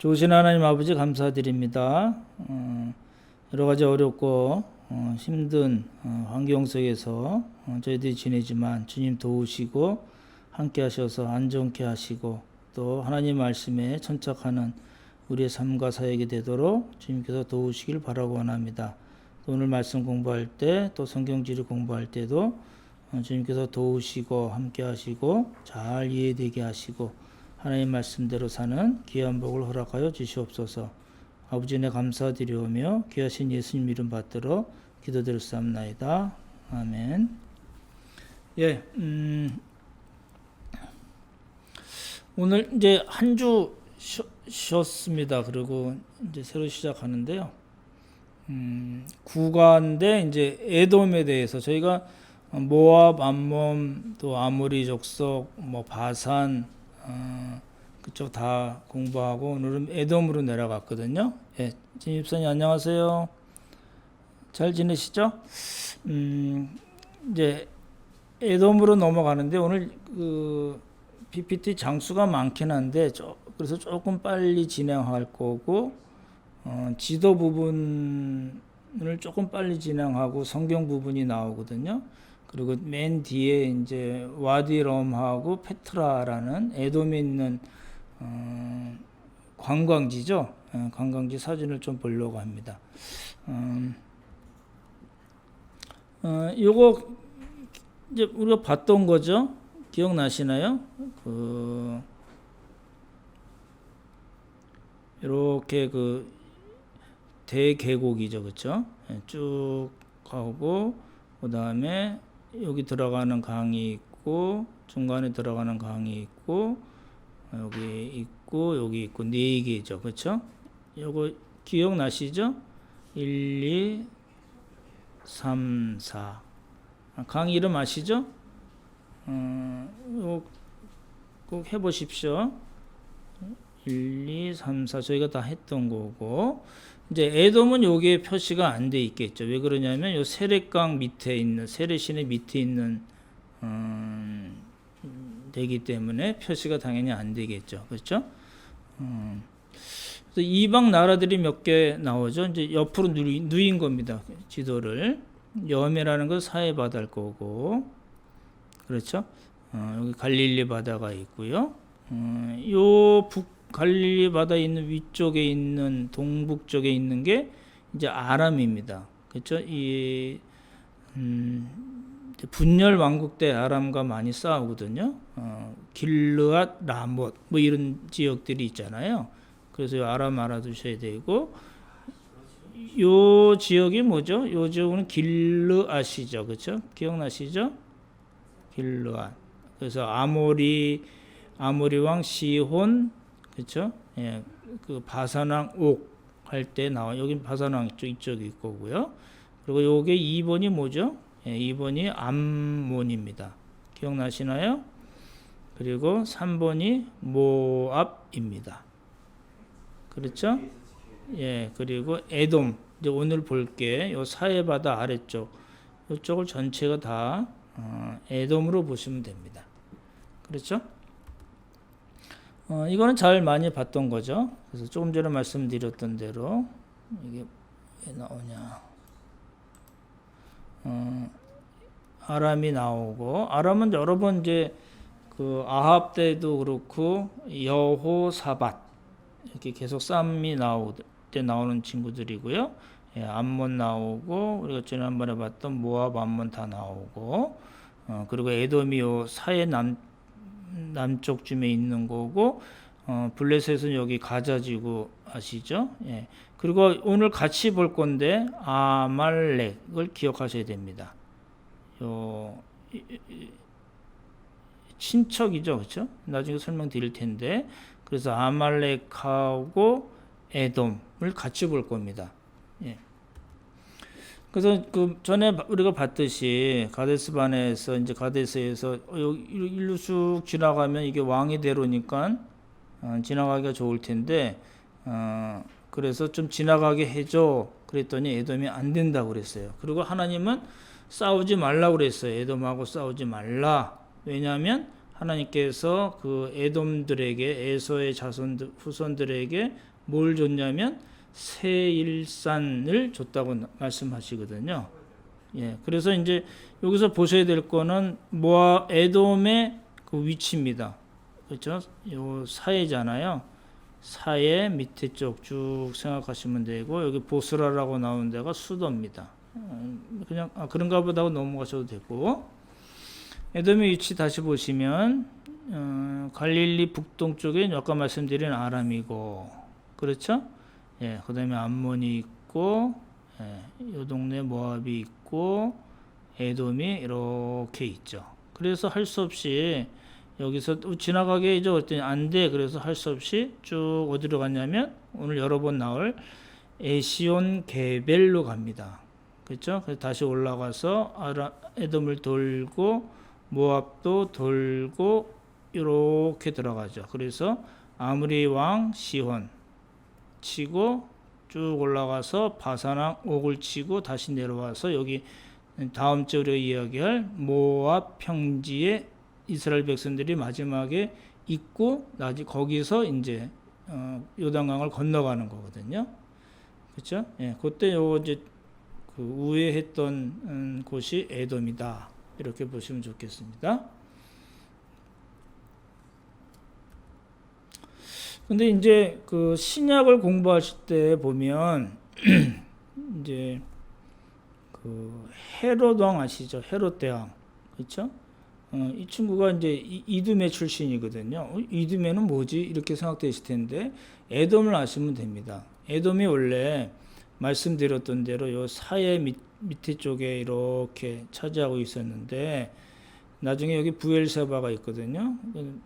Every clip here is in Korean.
좋으신 하나님 아버지 감사드립니다. 여러 가지 어렵고 힘든 환경 속에서 저희들이 지내지만 주님 도우시고 함께 하셔서 안전케 하시고 또 하나님 말씀에 천착하는 우리의 삶과 사역이 되도록 주님께서 도우시길 바라고 원합니다. 또 오늘 말씀 공부할 때 또 성경지를 공부할 때도 주님께서 도우시고 함께 하시고 잘 이해되게 하시고 하나님 말씀대로 사는 귀한 복을 허락하여 주시옵소서. 아버지 은혜 감사드리오며 귀하신 예수님 이름 받들어 기도드렸사옵나이다. 아멘. 예, 오늘 이제 한 주 쉬었습니다. 그리고 이제 새로 시작하는데요. 구가인데 이제 에돔에 대해서 저희가 모압, 암몬, 또 아모리 족속, 뭐 바산 그쪽 다 공부하고 오늘은 에돔으로 내려갔거든요. 예, 진입선이 안녕하세요. 잘 지내시죠? 이제 에돔으로 넘어가는데 오늘 그 PPT 장수가 많긴 한데 그래서 조금 빨리 진행할 거고 지도 부분을 조금 빨리 진행하고 성경 부분이 나오거든요. 그리고 맨 뒤에 이제 와디럼하고 페트라라는 에돔에 있는 관광지죠. 관광지 사진을 좀 보려고 합니다. 요거 이제 우리가 봤던 거죠. 기억나시나요? 이렇게 그 대계곡이죠, 그렇죠? 쭉 가고 그 다음에 여기 들어가는 강이 있고 중간에 들어가는 강이 있고 여기 있고 여기 있고 네 개죠, 그렇죠? 요거 기억나시죠? 1, 2, 3, 4. 강 이름 아시죠? 꼭 해보십시오. 1, 2, 3, 4 저희가 다 했던 거고 이제 에돔은 여기에 표시가 안 돼 있겠죠. 왜 그러냐면 요 세렛강 밑에 있는 세렛시내 밑에 있는 되기 때문에 표시가 당연히 안 되겠죠. 그렇죠? 그래서 이방 나라들이 몇 개 나오죠. 이제 옆으로 누인 겁니다. 지도를 여메라는 건 사해 바다일 거고 그렇죠? 여기 갈릴리 바다가 있고요. 요 갈릴리 바다에 있는 위쪽에 있는 동북쪽에 있는 게 이제 아람입니다. 그렇죠? 이 분열 왕국 때 아람과 많이 싸우거든요. 길르앗, 라못 뭐 이런 지역들이 있잖아요. 그래서 아람 알아두셔야 되고 요 지역이 뭐죠? 요 지역은 길르앗이죠. 그렇죠? 기억나시죠? 길르앗. 그래서 아모리 왕 시혼 그렇죠? 예, 그 바산왕 옥 할 때 나와 여기 바산왕 이쪽이 있고요. 그리고 요게 2번이 뭐죠? 예, 2번이 암몬입니다. 기억나시나요? 그리고 3번이 모압입니다. 그렇죠? 예, 그리고 에돔 이제 오늘 볼게 요 사해바다 아래쪽 이쪽을 전체가 다 에돔으로 보시면 됩니다. 그렇죠? 이거는 잘 많이 봤던 거죠. 그래서 조금 전에 말씀드렸던 대로 이게 왜 나오냐? 아람이 나오고 아람은 여러 번 이제 그 아합 때도 그렇고 여호사밧 이렇게 계속 싸움이 나올 때 나오는 친구들이고요. 예, 암몬 나오고 우리가 지난번에 봤던 모압, 암몬 다 나오고 그리고 에돔이 요 사해 남쪽쯤에 있는 거고 블레셋은 여기 가자지구 아시죠? 예. 그리고 오늘 같이 볼 건데 아말렉을 기억하셔야 됩니다. 요 친척이죠, 그렇죠? 나중에 설명드릴 텐데 그래서 아말렉하고 에돔을 같이 볼 겁니다. 예. 그래서 그 전에 우리가 봤듯이 가데스바네에서 이제 가데스에서 일로 쭉 지나가면 이게 왕의 대로니까 지나가기가 좋을 텐데 그래서 좀 지나가게 해줘 그랬더니 에돔이 안 된다고 그랬어요. 그리고 하나님은 싸우지 말라고 그랬어요. 에돔하고 싸우지 말라. 왜냐하면 하나님께서 그 에돔들에게 에서의 자손들 후손들에게 뭘 줬냐면 세일산을 줬다고 말씀하시거든요. 예, 그래서 이제 여기서 보셔야 될 거는 에돔의 그 위치입니다. 그렇죠? 요 사해잖아요. 사해 밑에 쪽 쭉 생각하시면 되고 여기 보스라라고 나오는 데가 수도입니다. 그냥 그런가 보다 하고 넘어가셔도 되고 에돔의 위치 다시 보시면 갈릴리 북동쪽에 아까 말씀드린 아람이고 그렇죠? 예, 그다음에 암몬이 있고 이 동네 모압이 있고 에돔이 이렇게 있죠. 그래서 할 수 없이 여기서 지나가게 이제 어떤 안 돼. 그래서 할 수 없이 쭉 어디로 갔냐면 오늘 여러 번 나올 에시온 게벨로 갑니다. 그렇죠? 그래서 다시 올라가서 에돔을 돌고 모압도 돌고 이렇게 들어가죠. 그래서 아므리 왕 시혼 치고 쭉 올라가서 바산왕 옥을 치고 다시 내려와서 여기 다음 주에 우리가 이야기할 모압 평지에 이스라엘 백성들이 마지막에 있고 거기서 이제 요단강을 건너가는 거거든요. 그렇죠? 예, 그때 요 이제 그 우회했던 곳이 에돔이다. 이렇게 보시면 좋겠습니다. 근데 이제 그 신약을 공부하실 때 보면 이제 그 헤롯 왕 아시죠? 헤롯 대왕. 그렇죠? 이 친구가 이제 이두메 출신이거든요. 이두메는 뭐지? 이렇게 생각되실 텐데 에돔을 아시면 됩니다. 에돔이 원래 말씀드렸던 대로 요 사해 밑에 쪽에 이렇게 차지하고 있었는데 나중에 여기 부엘세바가 있거든요.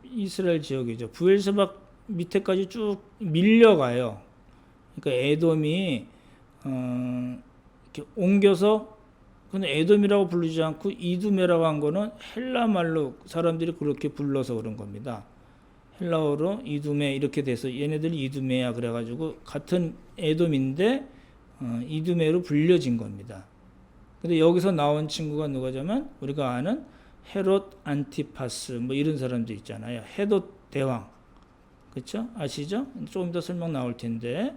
이스라엘 지역이죠. 부엘세바 밑에까지 쭉 밀려가요. 그러니까 에돔이 이렇게 옮겨서 근데 에돔이라고 부르지 않고 이두메라고 한 거는 헬라 말로 사람들이 그렇게 불러서 그런 겁니다. 헬라어로 이두메 이렇게 돼서 얘네들이 이두메야 그래가지고 같은 에돔인데 이두메로 불려진 겁니다. 근데 여기서 나온 친구가 누가냐면 우리가 아는 헤롯 안티파스 뭐 이런 사람도 있잖아요. 헤롯 대왕. 그렇죠? 아시죠? 조금 더 설명 나올 텐데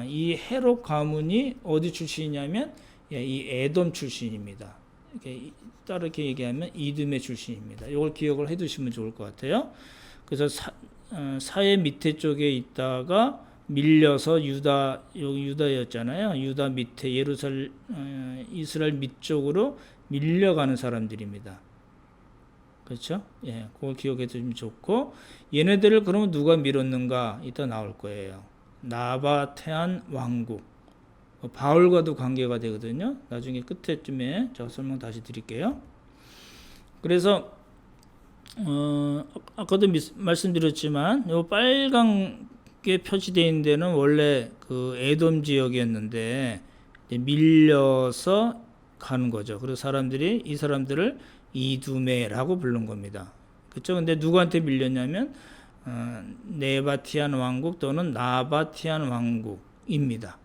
이 헤롯 가문이 어디 출신이냐면 이 에돔 출신입니다. 이렇게 다르게 얘기하면 이두메 출신입니다. 이걸 기억을 해두시면 좋을 것 같아요. 그래서 사해 밑에 쪽에 있다가 밀려서 유다였잖아요. 유다 밑에 이스라엘 밑쪽으로 밀려가는 사람들입니다. 그렇죠? 예, 그걸 기억해 두시면 좋고 얘네들을 그러면 누가 밀었는가 이따 나올 거예요. 나바테안 왕국. 바울과도 관계가 되거든요. 나중에 끝에쯤에 제가 설명 다시 드릴게요. 그래서 아까도 말씀드렸지만 요 빨갛게 표시되어 있는 데는 원래 그 에돔 지역이었는데 밀려서 가는 거죠. 그래서 이 사람들을 이두메라고 부른 겁니다. 그렇죠? 근데 누구한테 밀렸냐면 네바티안 왕국 또는 나바티안 왕국입니다.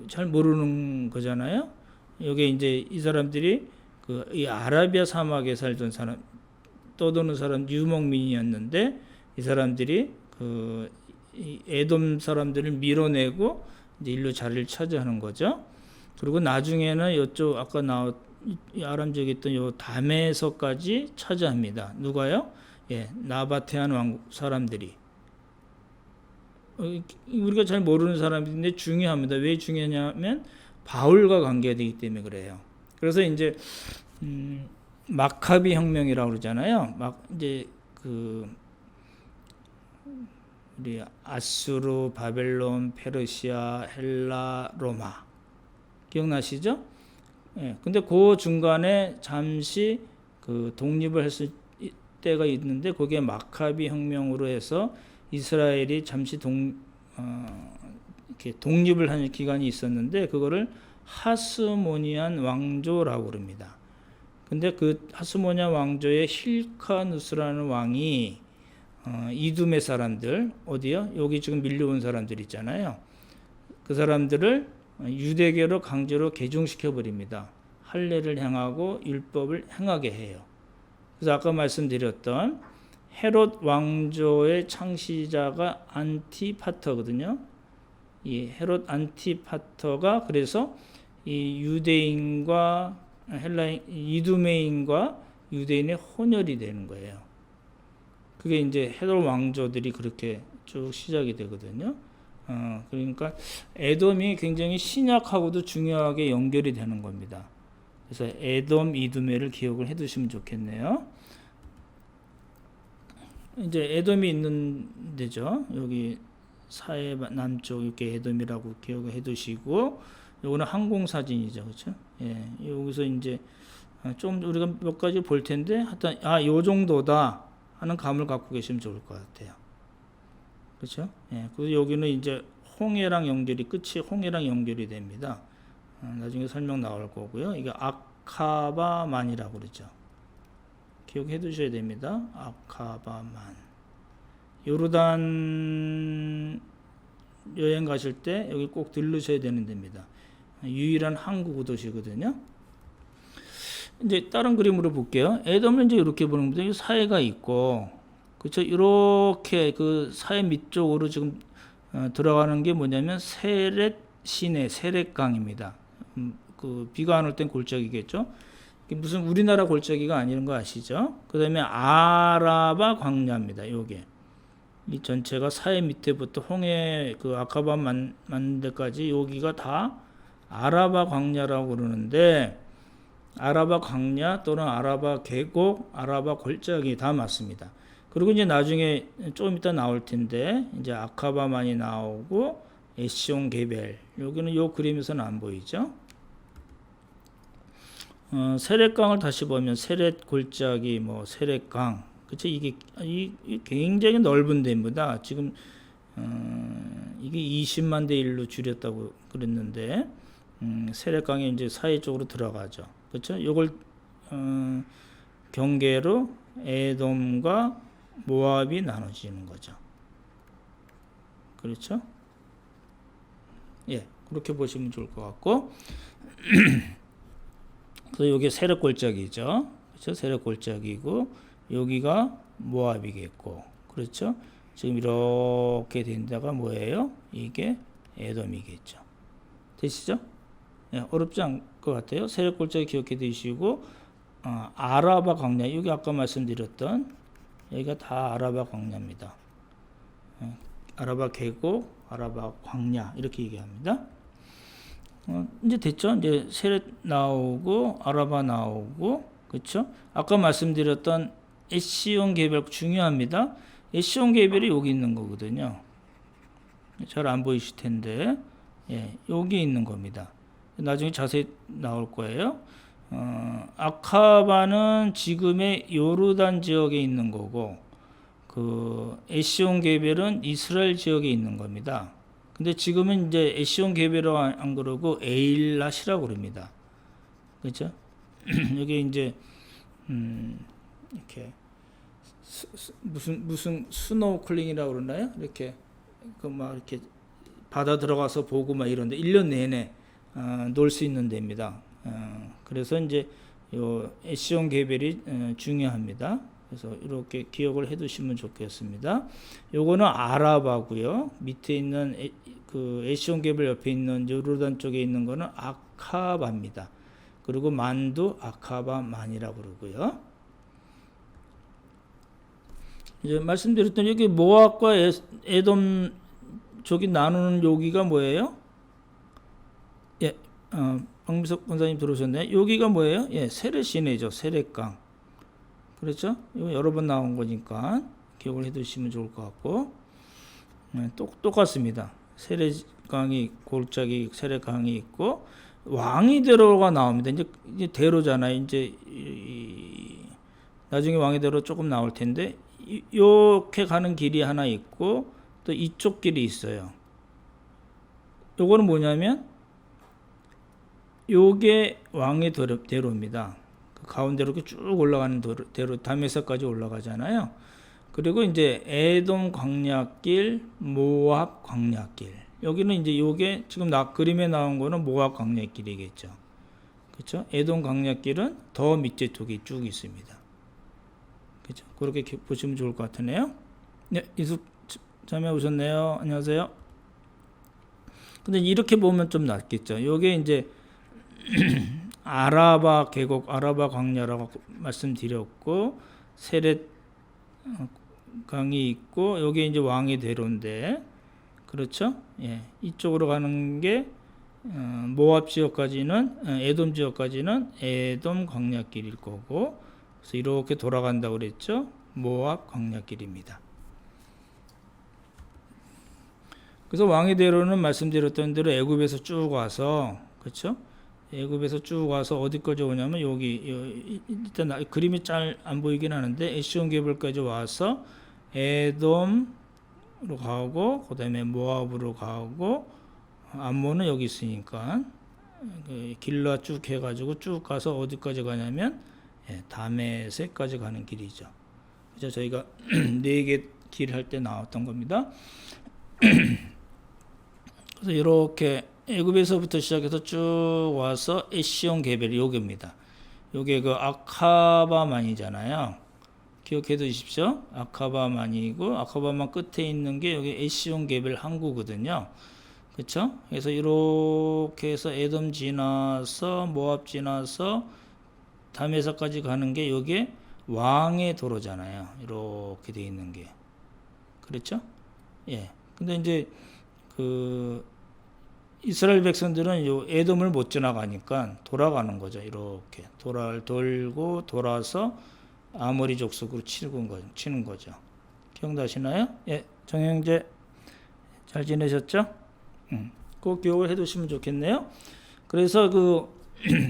잘 모르는 거잖아요. 여기 이제 이 사람들이 이 아라비아 사막에 살던 사람, 떠도는 사람 유목민이었는데 이 사람들이 이 에돔 사람들을 밀어내고 이제 일로 자리를 차지하는 거죠. 그리고 나중에는 이쪽 아까 아람 지역에 있던 요 담에서까지 차지합니다. 누가요? 예, 나바테안 왕국 사람들이. 우리가 잘 모르는 사람인데 중요합니다. 왜 중요하냐면 바울과 관계되기 때문에 그래요. 그래서 이제 마카비 혁명이라고 그러잖아요. 이제 우리 아수르, 바벨론, 페르시아, 헬라, 로마 기억나시죠? 예. 근데 그 중간에 잠시 독립을 했을 때가 있는데 그게 마카비 혁명으로 해서 이스라엘이 잠시 이렇게 독립을 하는 기간이 있었는데 그거를 하스모니안 왕조라고 그럽니다. 근데 그 하스모니안 왕조의 힐카누스라는 왕이 이두메 사람들 어디요? 여기 지금 밀려온 사람들 있잖아요. 그 사람들을 유대교로 강제로 개종시켜 버립니다. 할례를 행하고 율법을 행하게 해요. 그래서 아까 말씀드렸던 헤롯 왕조의 창시자가 안티파터거든요. 이 헤롯 안티파터가 그래서 이 유대인과 이두메인과 유대인의 혼혈이 되는 거예요. 그게 이제 헤롯 왕조들이 그렇게 쭉 시작이 되거든요. 그러니까 에돔이 굉장히 신약하고도 중요하게 연결이 되는 겁니다. 그래서 에돔, 이두메를 기억을 해두시면 좋겠네요. 이제 에돔이 있는 데죠. 여기 사해 남쪽 이렇게 에돔이라고 기억을 해두시고, 요거는 항공 사진이죠, 그렇죠? 예, 여기서 이제 좀 우리가 몇 가지 볼 텐데, 하여튼 요 정도다 하는 감을 갖고 계시면 좋을 것 같아요. 그렇죠? 예, 그리고 여기는 이제 홍해랑 연결이 끝이 홍해랑 연결이 됩니다. 나중에 설명 나올 거고요. 이게 아카바만이라고 그러죠. 기억해 두셔야 됩니다. 아카바만. 요르단 여행 가실 때 여기 꼭 들르셔야 되는 데입니다. 유일한 항구 도시거든요. 이제 다른 그림으로 볼게요. 에돔은 이제 이렇게 보는 겁니다. 사해가 있고, 그렇죠? 이렇게 그 사해 밑쪽으로 지금 들어가는 게 뭐냐면 세렛 시내, 세렛강입니다. 그 비가 안 올 땐 골짜기겠죠. 무슨 우리나라 골짜기가 아니는 거 아시죠? 그 다음에 아라바 광야입니다. 요게 이 전체가 사해 밑에부터 홍해 그 아카바 만는 데까지 여기가 다 아라바 광야라고 그러는데, 아라바 광야 또는 아라바 계곡, 아라바 골짜기 다 맞습니다. 그리고 이제 나중에 좀 이따 나올 텐데 이제 아카바만이 나오고 에시온 게벨, 여기는 요 그림에서는 안 보이죠? 세렛강을 다시 보면 세렛 골짜기, 뭐 세렛강, 그쵸? 이게 굉장히 넓은 데입니다. 지금 이게 20만 대 1로 줄였다고 그랬는데, 세렛강이 이제 사해 쪽으로 들어가죠. 그렇죠? 이걸 경계로 에돔과 모압이 나눠지는 거죠. 그렇죠? 예, 그렇게 보시면 좋을 것 같고, 그래서 여기 세렛 골짜기죠. 그렇죠? 세렛 골짜기고, 여기가 모압이겠고, 그렇죠? 지금 이렇게 된 데가 뭐예요? 이게 에돔이겠죠. 되시죠? 예, 어렵지 않을 것 같아요. 세렛 골짜기 기억해 두시고, 아라바 광야, 여기 아까 말씀드렸던 여기가 다 아라바 광야입니다. 예, 아라바 계곡, 아라바 광야 이렇게 얘기합니다. 이제 됐죠? 이제 세렛 나오고 아라바 나오고, 그렇죠? 아까 말씀드렸던 에시온 게벨 중요합니다. 에시온 게벨이 여기 있는 거거든요. 잘 안 보이실 텐데, 예, 여기 있는 겁니다. 나중에 자세히 나올 거예요. 아카바는 지금의 요르단 지역에 있는 거고, 그 에시온 게벨은 이스라엘 지역에 있는 겁니다. 근데 지금은 이제 에시온 게벨로 안 그러고 에일랏이라고 그럽니다. 그렇죠? 여기 이제 이렇게 무슨 스노클링이라고 그러나요? 이렇게 그 막 이렇게 바다 들어가서 보고 막 이런데 1년 내내 놀 수 있는 데입니다. 그래서 이제 요 에시온 게벨이 중요합니다. 그래서 이렇게 기억을 해두시면 좋겠습니다. 요거는 아라바고요. 밑에 있는 그 에시온 게벨 옆에 있는 요르단 쪽에 있는 거는 아카바입니다. 그리고 만도 아카바만이라고 그러고요. 이제 말씀드렸던 여기 모압과 에돔 쪽이 나누는 여기가 뭐예요? 예, 박미석 권사님 들어오셨네. 여기가 뭐예요? 예, 세렛시내죠. 세렛강. 그렇죠? 이거 여러 번 나온 거니까 기억을 해두시면 좋을 것 같고, 똑같습니다. 세렛강이 골짜기 세렛강이 있고, 왕이대로가 나옵니다. 이제 대로잖아요. 이제 나중에 왕이대로 조금 나올 텐데, 이렇게 가는 길이 하나 있고 또 이쪽 길이 있어요. 요거는 뭐냐면 요게 왕의 대로입니다. 그 가운데로 이렇게 쭉 올라가는 대로 다메섹까지 올라가잖아요. 그리고 이제 에돔 광야길, 모압 광야길. 여기는 이제 요게 지금 그림에 나온 거는 모압 광야길이겠죠. 그렇죠? 에돔 광야길은 더 밑에 쪽에 쭉 있습니다. 그죠? 그렇게 보시면 좋을 것 같으네요. 네, 이숙 자매 오셨네요. 안녕하세요. 근데 이렇게 보면 좀 낫겠죠. 요게 이제 아라바 계곡, 아라바 광야라고 말씀드렸고, 세렛 강이 있고, 요게 이제 왕의 대로인데, 그렇죠? 예, 이쪽으로 가는 게 모압 지역까지는, 에돔 지역까지는 에돔 광야길일 거고, 그래서 이렇게 돌아간다고 그랬죠? 모압 광야길입니다. 그래서 왕의 대로는 말씀드렸던 대로 애굽에서 쭉 와서, 그렇죠? 애굽에서 쭉 와서 어디까지 오냐면 여기 일단 그림이 잘 안 보이긴 하는데 에시온 게벌까지 와서 에돔으로 가고, 그다음에 모압으로 가고, 암몬은 여기 있으니까 길라 쭉 해가지고 쭉 가서 어디까지 가냐면 다메섹까지 가는 길이죠. 그래서 저희가 4개 길 할 때 나왔던 겁니다. 그래서 이렇게 애굽에서부터 시작해서 쭉 와서 에시온 게벨 요게입니다. 요게 그 아카바만이잖아요. 기억해 두십시오. 아카바만이고, 아카바만 끝에 있는 게 여기 에시온 게벨 항구거든요. 그렇죠? 그래서 이렇게 해서 에돔 지나서 모압 지나서 다메섹까지 가는 게 요게 왕의 도로잖아요. 이렇게 돼 있는 게. 그렇죠? 예. 근데 이제 그 이스라엘 백성들은 요 에돔을 못 지나가니까 돌아가는 거죠. 이렇게 돌고 돌아서 아모리 족속으로 치는 거죠. 기억나시나요? 예, 정형제 잘 지내셨죠? 꼭 기억을 해두시면 좋겠네요. 그래서 그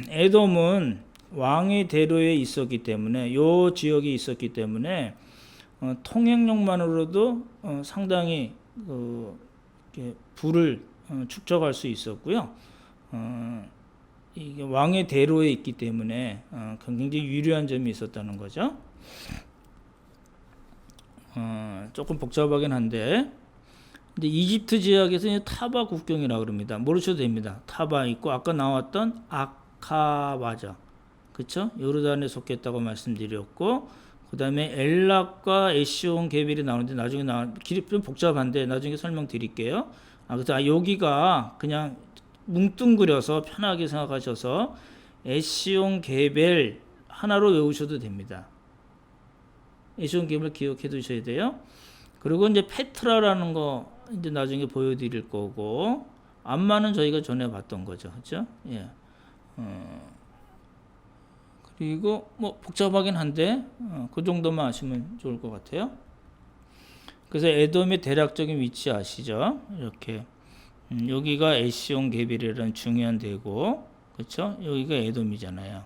에돔은 왕의 대로에 있었기 때문에, 요 지역이 있었기 때문에 통행력만으로도 상당히 부를 축적할 수 있었고요. 이게 왕의 대로에 있기 때문에 굉장히 유리한 점이 있었다는 거죠. 조금 복잡하긴 한데, 근데 이집트 지역에서 타바 국경이라고 그럽니다. 모르셔도 됩니다. 타바 있고, 아까 나왔던 아카바죠. 그쵸? 요르단에 속했다고 말씀드렸고, 그 다음에 엘락과 에시온 게벨이 나오는데, 나중에 길이 좀 복잡한데 나중에 설명드릴게요. 그래서 여기가 그냥 뭉뚱그려서 편하게 생각하셔서 에시온 게벨 하나로 외우셔도 됩니다. 에시온 게벨 기억해 두셔야 돼요. 그리고 이제 페트라라는 거 이제 나중에 보여드릴 거고, 암만은 저희가 전에 봤던 거죠. 그렇죠? 예. 그리고 뭐 복잡하긴 한데 그 정도만 아시면 좋을 것 같아요. 그래서 에돔의 대략적인 위치 아시죠? 이렇게 여기가 에시온 게벨이라는 중요한 대고, 그렇죠? 여기가 에돔이잖아요.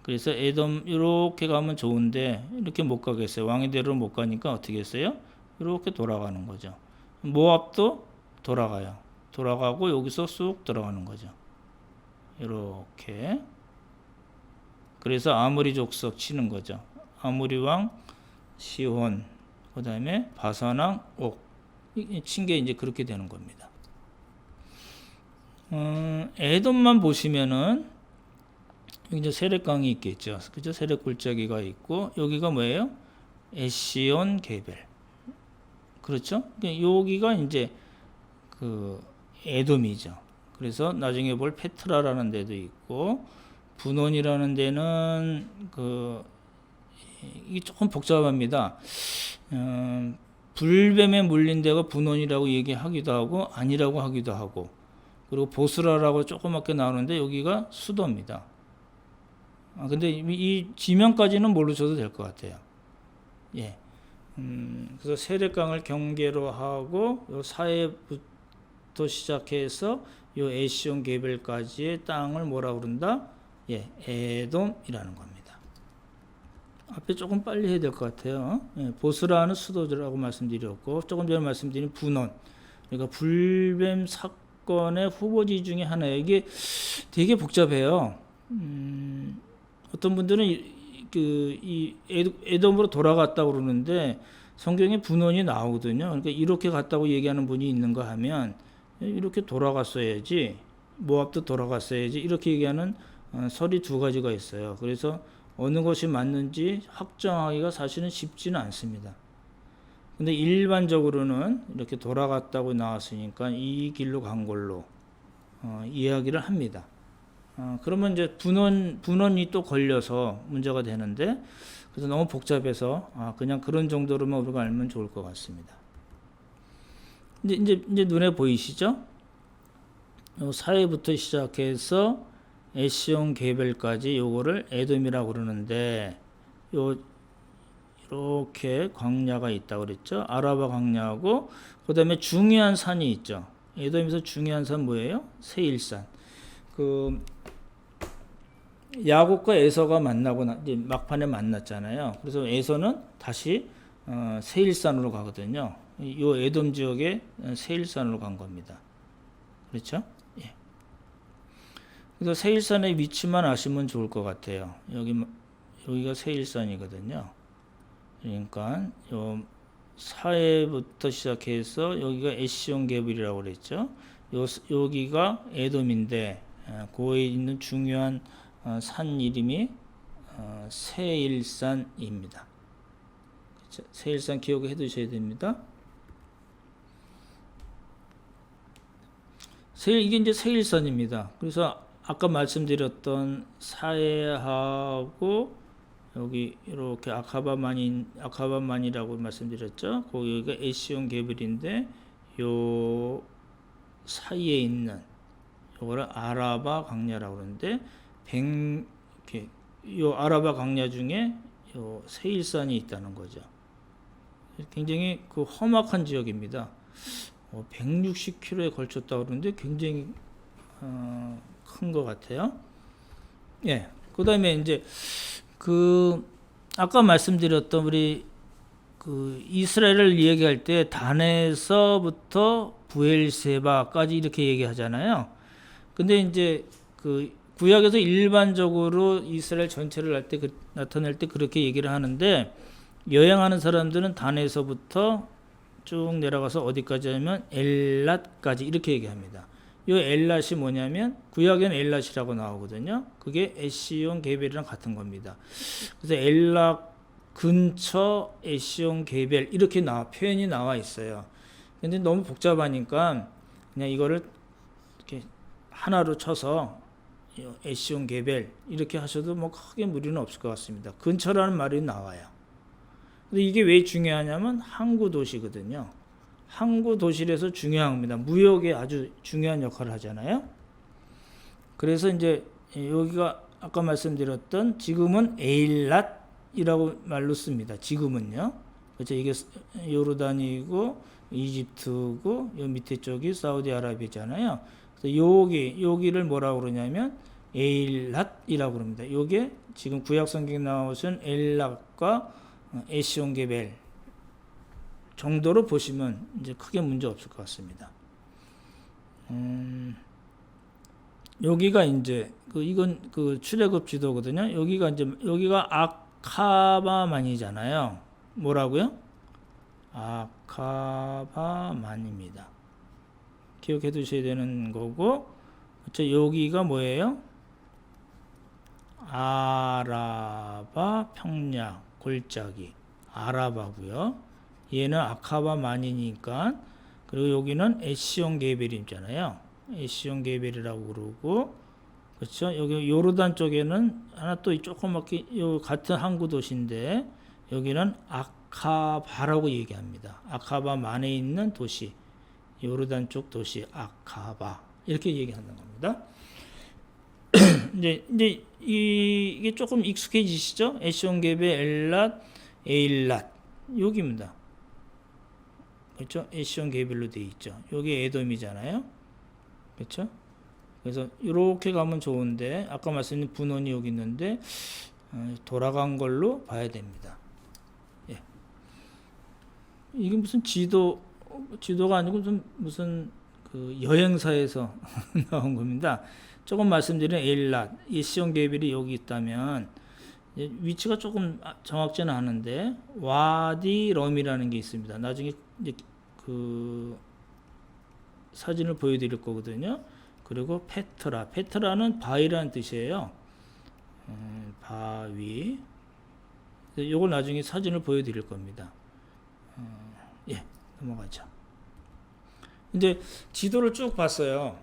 그래서 에돔 이렇게 가면 좋은데 이렇게 못 가겠어요. 왕의 대로 못 가니까 어떻게 했어요? 이렇게 돌아가는 거죠. 모압도 돌아가고 여기서 쑥 들어가는 거죠. 이렇게. 그래서 아모리 족속 치는 거죠. 아모리 왕 시혼, 그 다음에 바산 왕 옥, 친 게 이제 그렇게 되는 겁니다. 에돔만 보시면은 여기 이제 세렛강이 있겠죠. 그죠? 세렛 골짜기가 있고, 여기가 뭐예요? 에시온 게벨. 그렇죠? 여기가 이제 그 에돔이죠. 그래서 나중에 볼 페트라라는 데도 있고, 분원이라는 데는 이게 조금 복잡합니다. 불뱀에 물린 데가 분원이라고 얘기하기도 하고 아니라고 하기도 하고, 그리고 보스라라고 조그맣게 나오는데 여기가 수도입니다. 근데 이 지명까지는 모르셔도 될 것 같아요. 예. 그래서 세렛강을 경계로 하고 요 사해부터 시작해서 요 에시온 게벨까지의 땅을 뭐라 그런다? 예, 에돔이라는 겁니다. 앞에 조금 빨리 해야 될 것 같아요. 예, 보스라는 수도라고 말씀드렸고, 조금 전에 말씀드린 분원, 그러니까 불뱀 사건의 후보지 중에 하나예요. 이게 되게 복잡해요. 어떤 분들은 이 에돔으로 돌아갔다고 그러는데 성경에 분원이 나오거든요. 그러니까 이렇게 갔다고 얘기하는 분이 있는가 하면 이렇게 돌아갔어야지, 모압도 돌아갔어야지, 이렇게 얘기하는 설이 두 가지가 있어요. 그래서 어느 것이 맞는지 확정하기가 사실은 쉽지는 않습니다. 근데 일반적으로는 이렇게 돌아갔다고 나왔으니까 이 길로 간 걸로 이야기를 합니다. 그러면 이제 분원이 또 걸려서 문제가 되는데, 그래서 너무 복잡해서 그냥 그런 정도로만 우리가 알면 좋을 것 같습니다. 이제 눈에 보이시죠? 사회부터 시작해서 에시온 게벨까지 요거를 에돔이라고 그러는데, 이렇게 광야가 있다고 그랬죠. 아라바 광야하고 그 다음에 중요한 산이 있죠. 에돔에서 중요한 산 뭐예요? 세일산. 그 야곱과 에서가 만나고 이제 막판에 만났잖아요. 그래서 에서는 다시 세일산으로 가거든요. 이 에돔 지역에 세일산으로 간 겁니다. 그렇죠? 예. 그래서 세일산의 위치만 아시면 좋을 것 같아요. 여기가 세일산이거든요. 그러니까 요 사해부터 시작해서 여기가 에시온 게빌이라고 그랬죠. 여기가 에돔인데 거기에 있는 중요한 산 이름이 세일산입니다. 그렇죠? 세일산 기억해 두셔야 됩니다. 이게 이제 세일산입니다. 그래서 아까 말씀드렸던 사해하고 여기 이렇게 아카바만이라고 말씀드렸죠. 여기가 에시온 게빌인데 요 사이에 있는 요거를 아라바 광야라고 그러는데 요 아라바 광야 중에 요 세일산이 있다는 거죠. 굉장히 그 험악한 지역입니다. 160km에 걸쳤다고 그러는데 굉장히 큰 것 같아요. 예. 그 다음에 이제 아까 말씀드렸던 우리 이스라엘을 얘기할 때 단에서부터 부엘세바까지 이렇게 얘기하잖아요. 근데 이제 구약에서 일반적으로 이스라엘 전체를 나타낼 때 그렇게 얘기를 하는데, 여행하는 사람들은 단에서부터 쭉 내려가서 어디까지 하면 엘랏까지 이렇게 얘기합니다. 이 엘랏이 뭐냐면 구약에는 엘랏이라고 나오거든요. 그게 에시온 게벨이랑 같은 겁니다. 그래서 엘랏 근처 에시온 게벨 이렇게 표현이 나와 있어요. 근데 너무 복잡하니까 그냥 이거를 이렇게 하나로 쳐서 에시온 게벨 이렇게 하셔도 뭐 크게 무리는 없을 것 같습니다. 근처라는 말이 나와요. 근데 이게 왜 중요하냐면 항구 도시거든요. 항구 도시에서 중요한 겁니다. 무역에 아주 중요한 역할을 하잖아요. 그래서 이제 여기가 아까 말씀드렸던 지금은 에일랏이라고 말로 씁니다. 지금은요. 그렇죠. 이게 요르단이고 이집트고 요 밑에 쪽이 사우디아라비아잖아요. 그래서 여기를 뭐라고 그러냐면 에일랏이라고 그럽니다. 요게 지금 구약 성경에 나오신 엘랏과 에시온 게벨 정도로 보시면 이제 크게 문제 없을 것 같습니다. 여기가 이제 이건 출애굽 지도거든요. 여기가 아카바만이잖아요. 뭐라고요? 아카바만입니다. 기억해 두셔야 되는 거고, 그렇죠? 여기가 뭐예요? 아라바 평야 골짜기 아라바고요. 얘는 아카바만이니까. 그리고 여기는 에시온 게벨이잖아요. 에시온 게벨이라고 그러고, 그렇죠? 여기 요르단 쪽에는 하나 또 조그맣게 같은 항구 도시인데 여기는 아카바라고 얘기합니다. 아카바만에 있는 도시, 요르단 쪽 도시 아카바 이렇게 얘기하는 겁니다. 이제 이게 조금 익숙해지시죠? 에시온 게벨, 엘랏, 에일랏 여기입니다. 그렇죠? 에시온 게벨로 되어 있죠. 여기 에돔이잖아요. 그렇죠? 그래서 이렇게 가면 좋은데 아까 말씀드린 분원이 여기 있는데 돌아간 걸로 봐야 됩니다. 예. 이게 무슨 지도가 아니고 무슨 여행사에서 나온 겁니다. 조금 말씀드린 엘랏, 에시온 게벨이 여기 있다면 위치가 조금 정확지는 않은데 와디 럼이라는 게 있습니다. 나중에 이제 사진을 보여드릴 거거든요. 그리고 페트라는 바위라는 뜻이에요. 바위. 요걸 나중에 사진을 보여드릴 겁니다. 예, 넘어가죠. 이제 지도를 쭉 봤어요.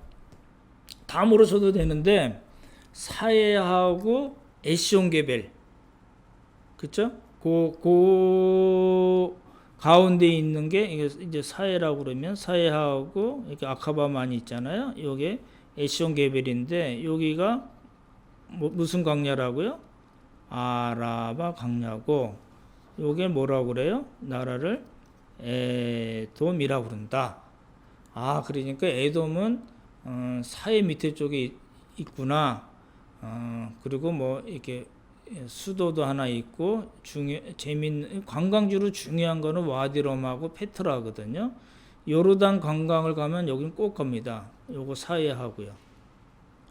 다 모르셔도 되는데 사해하고 에시온게벨, 그쵸? 그 가운데 있는 게 이게 이제 사해라고 그러면 사해하고 이렇게 아카바만이 있잖아요. 요게 에시온게벨인데 여기가 무슨 광야라고요? 아라바 광야고 요게 뭐라고 그래요? 나라를 에돔이라고 그런다. 아, 그러니까 에돔은 사해 밑에 쪽에 있구나. 그리고 뭐 이렇게 수도도 하나 있고 재밌는 관광지로 중요한 거는 와디럼하고 페트라거든요. 요르단 관광을 가면 여긴 꼭 갑니다. 요거 사해하고요.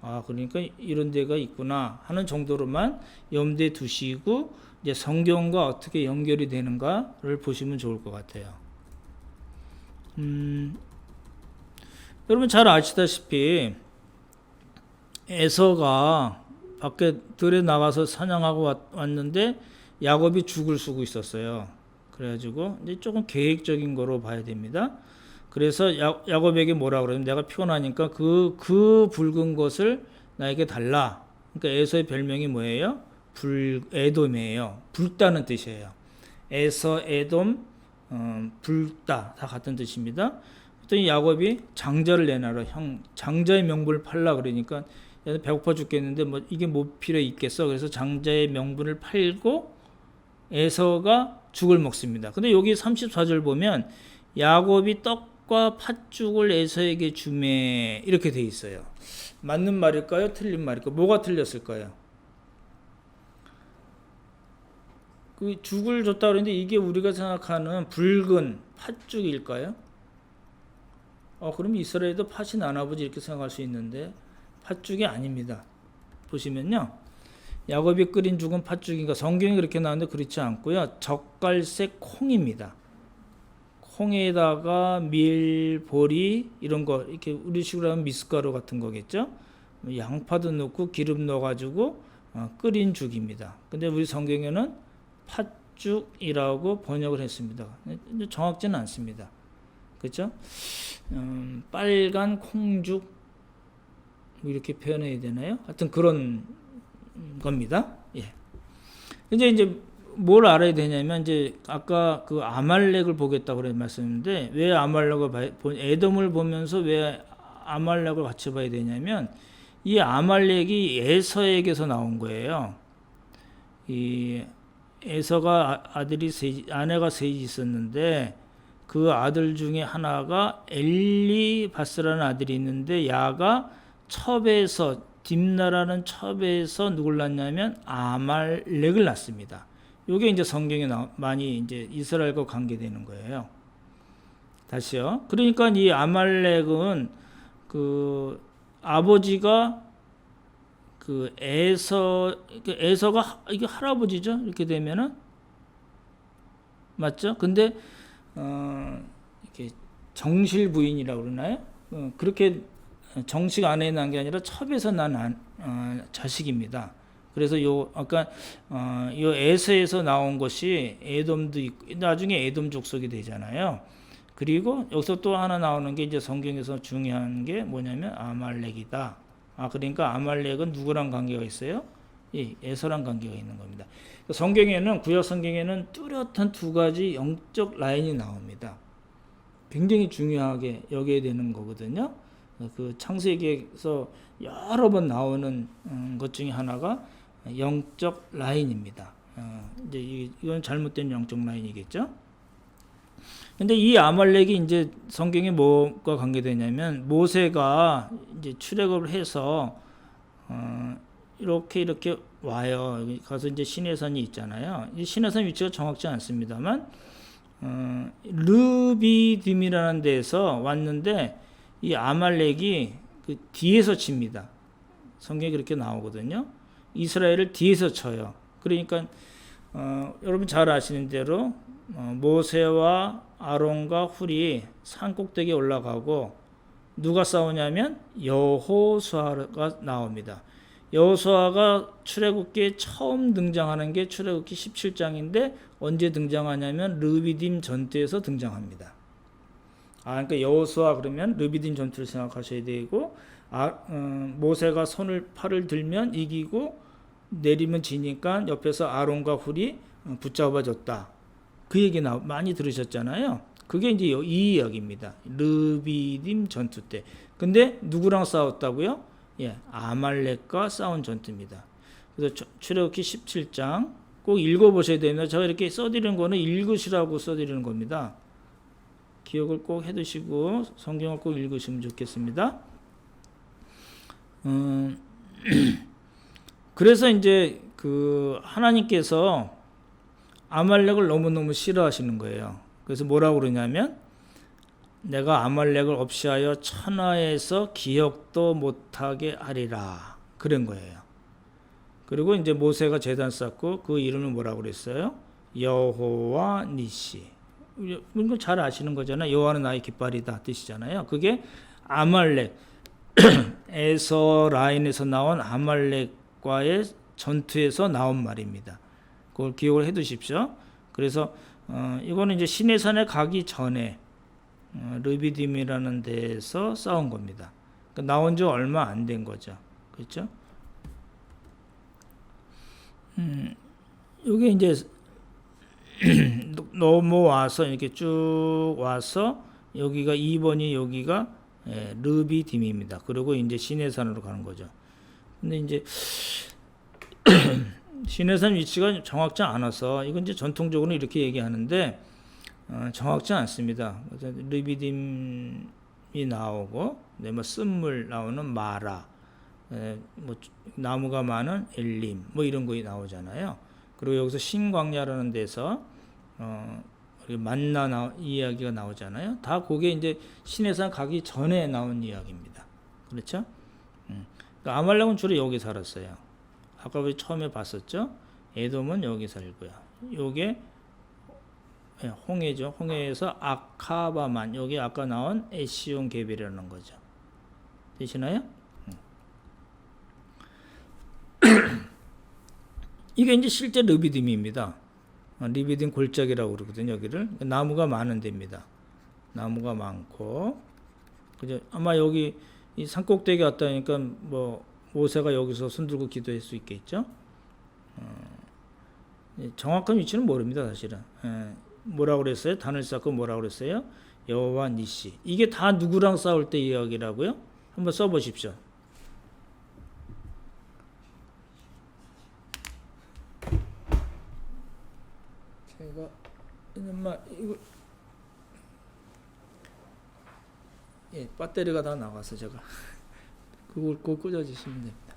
아, 그러니까 이런 데가 있구나 하는 정도로만 염두에 두시고 이제 성경과 어떻게 연결이 되는가를 보시면 좋을 것 같아요. 여러분 잘 아시다시피 에서가 밖에 들에 나가서 사냥하고 왔는데 야곱이 죽을 쓰고 있었어요. 그래가지고 이제 조금 계획적인 거로 봐야 됩니다. 그래서 야곱에게 뭐라 그러면 내가 피곤하니까 그 붉은 것을 나에게 달라. 그러니까 에서의 별명이 뭐예요? 에돔이에요. 붉다는 뜻이에요. 에서, 에돔, 붉다 다 같은 뜻입니다. 그랬더니 야곱이 장자를 내놔라. 형 장자의 명분을 팔라 그러니까 배고파 죽겠는데 뭐 이게 뭐 필요 있겠어. 그래서 장자의 명분을 팔고 에서가 죽을 먹습니다. 근데 여기 34절 보면 야곱이 떡과 팥죽을 에서에게 주매 이렇게 돼 있어요. 맞는 말일까요? 틀린 말일까요? 뭐가 틀렸을까요? 그 죽을 줬다 그러는데 이게 우리가 생각하는 붉은 팥죽일까요? 그럼 이스라엘도 팥이 나나 보지 이렇게 생각할 수 있는데 팥죽이 아닙니다. 보시면요. 야곱이 끓인 죽은 팥죽인가 성경이 그렇게 나오는데 그렇지 않고요. 젓갈색 콩입니다. 콩에다가 밀, 보리 이런 거 이렇게 우리식으로 하면 미숫가루 같은 거겠죠. 양파도 넣고 기름 넣어가지고 끓인 죽입니다. 근데 우리 성경에는 팥죽이라고 번역을 했습니다. 정확지는 않습니다. 그렇죠? 빨간 콩죽 이렇게 표현해야 되나요? 하여튼 그런 겁니다. 예. 이제 뭘 알아야 되냐면 이제 아까 그 아말렉을 보겠다고 말씀했는데 왜 아말렉을 에돔을 보면서 왜 아말렉을 같이 봐야 되냐면 이 아말렉이 에서에게서 나온 거예요. 이 에서가 아내가 셋이 있었는데 그 아들 중에 하나가 엘리바스라는 아들이 있는데 야가 첩에서 딥나라는 첩에서 누굴 낳냐면 아말렉을 낳습니다. 이게 이제 성경에 많이 이제 이스라엘과 관계되는 거예요. 다시요. 그러니까 이 아말렉은 그 아버지가 그 에서가 이게 할아버지죠. 이렇게 되면은 맞죠? 근데 이렇게 정실 부인이라고 그러나요? 그렇게 정식 아내에 난 게 아니라 첩에서 난 자식입니다. 그래서 아까 요 에서에서 나온 것이 에돔도 있고 나중에 에돔 족속이 되잖아요. 그리고 여기서 또 하나 나오는 게 이제 성경에서 중요한 게 뭐냐면 아말렉이다. 그러니까 아말렉은 누구랑 관계가 있어요? 에서랑 관계가 있는 겁니다. 성경에는 구약 성경에는 뚜렷한 두 가지 영적 라인이 나옵니다. 굉장히 중요하게 여겨야 되는 거거든요. 그 창세기에서 여러 번 나오는 것 중에 하나가 영적 라인입니다. 이제 이건 잘못된 영적 라인이겠죠. 근데 이 아말렉이 이제 성경에 뭐가 관계되냐면 모세가 이제 출애굽을 해서 이렇게 와요. 가서 이제 시내산이 있잖아요. 이 시내산 위치가 정확지 않습니다만 르비딤이라는 데에서 왔는데 이 아말렉이 그 뒤에서 칩니다. 성경에 그렇게 나오거든요. 이스라엘을 뒤에서 쳐요. 그러니까 여러분 잘 아시는 대로 모세와 아론과 훌이 산 꼭대기에 올라가고 누가 싸우냐면 여호수아가 나옵니다. 여호수아가 출애굽기에 처음 등장하는 게 출애굽기 17장인데 언제 등장하냐면 르비딤 전투에서 등장합니다. 그러니까 여호수아 그러면 르비딤 전투를 생각하셔야 되고 모세가 팔을 들면 이기고 내리면 지니까 옆에서 아론과 훌이 붙잡아줬다. 그 얘기 많이 들으셨잖아요. 그게 이제 이 이야기입니다. 르비딤 전투 때. 근데 누구랑 싸웠다고요? 예, 아말렉과 싸운 전투입니다. 그래서 출애굽기 17장 꼭 읽어보셔야 됩니다. 제가 이렇게 써드리는 거는 읽으시라고 써드리는 겁니다. 기억을 꼭 해두시고 성경을 꼭 읽으시면 좋겠습니다. 그래서 이제 그 하나님께서 아말렉을 너무너무 싫어하시는 거예요. 그래서 뭐라고 그러냐면 내가 아말렉을 없이하여 천하에서 기억도 못하게 하리라 그런 거예요. 그리고 이제 모세가 제단 쌓고 그 이름을 뭐라고 그랬어요? 여호와 니시. 이건 잘 아시는 거잖아요. 여호와는 나의 깃발이다 뜻이잖아요. 그게 아말렉 에서 라인에서 나온 아말렉과의 전투에서 나온 말입니다. 그걸 기억을 해두십시오. 그래서 이거는 이제 시내산에 가기 전에 르비딤이라는 데서 싸운 겁니다. 그러니까 나온 지 얼마 안 된 거죠. 그렇죠? 이게 이제 넘어와서 이렇게 쭉 와서 여기가 2번이 여기가 르비딤입니다. 그리고 이제 시내산으로 가는 거죠. 근데 이제 시내산 위치가 정확지 않아서 이건 이제 전통적으로 이렇게 얘기하는데 정확지 않습니다. 르비딤이 나오고 뭐 쓴물 나오는 마라, 뭐 나무가 많은 엘림 뭐 이런 거 나오잖아요. 그리고 여기서 신광야라는 데서 만나 이야기가 나오잖아요. 다 그게 이제 시내산 가기 전에 나온 이야기입니다. 그렇죠? 그러니까 아말렉은 주로 여기 살았어요. 아까 우리 처음에 봤었죠? 에돔은 여기 살고요. 요게 홍해죠. 홍해에서 아카바만 여기 아까 나온 에시온 게벨이라는 거죠. 되시나요? 이게 이제 실제 르비딤입니다. 르비딤 골짜기라고 그러거든요. 여기를 나무가 많은 데입니다. 나무가 많고 그죠? 아마 여기 이 산꼭대기 왔다니까 뭐 모세가 여기서 손 들고 기도할 수 있겠죠. 정확한 위치는 모릅니다. 사실은 뭐라고 그랬어요? 단을 쌓고 뭐라고 그랬어요? 여호와 니시. 이게 다 누구랑 싸울 때 이야기라고요? 한번 써보십시오. 제가 이거 배터리가 다 나가서 제가 그걸 꼭 꽂아주시면 됩니다.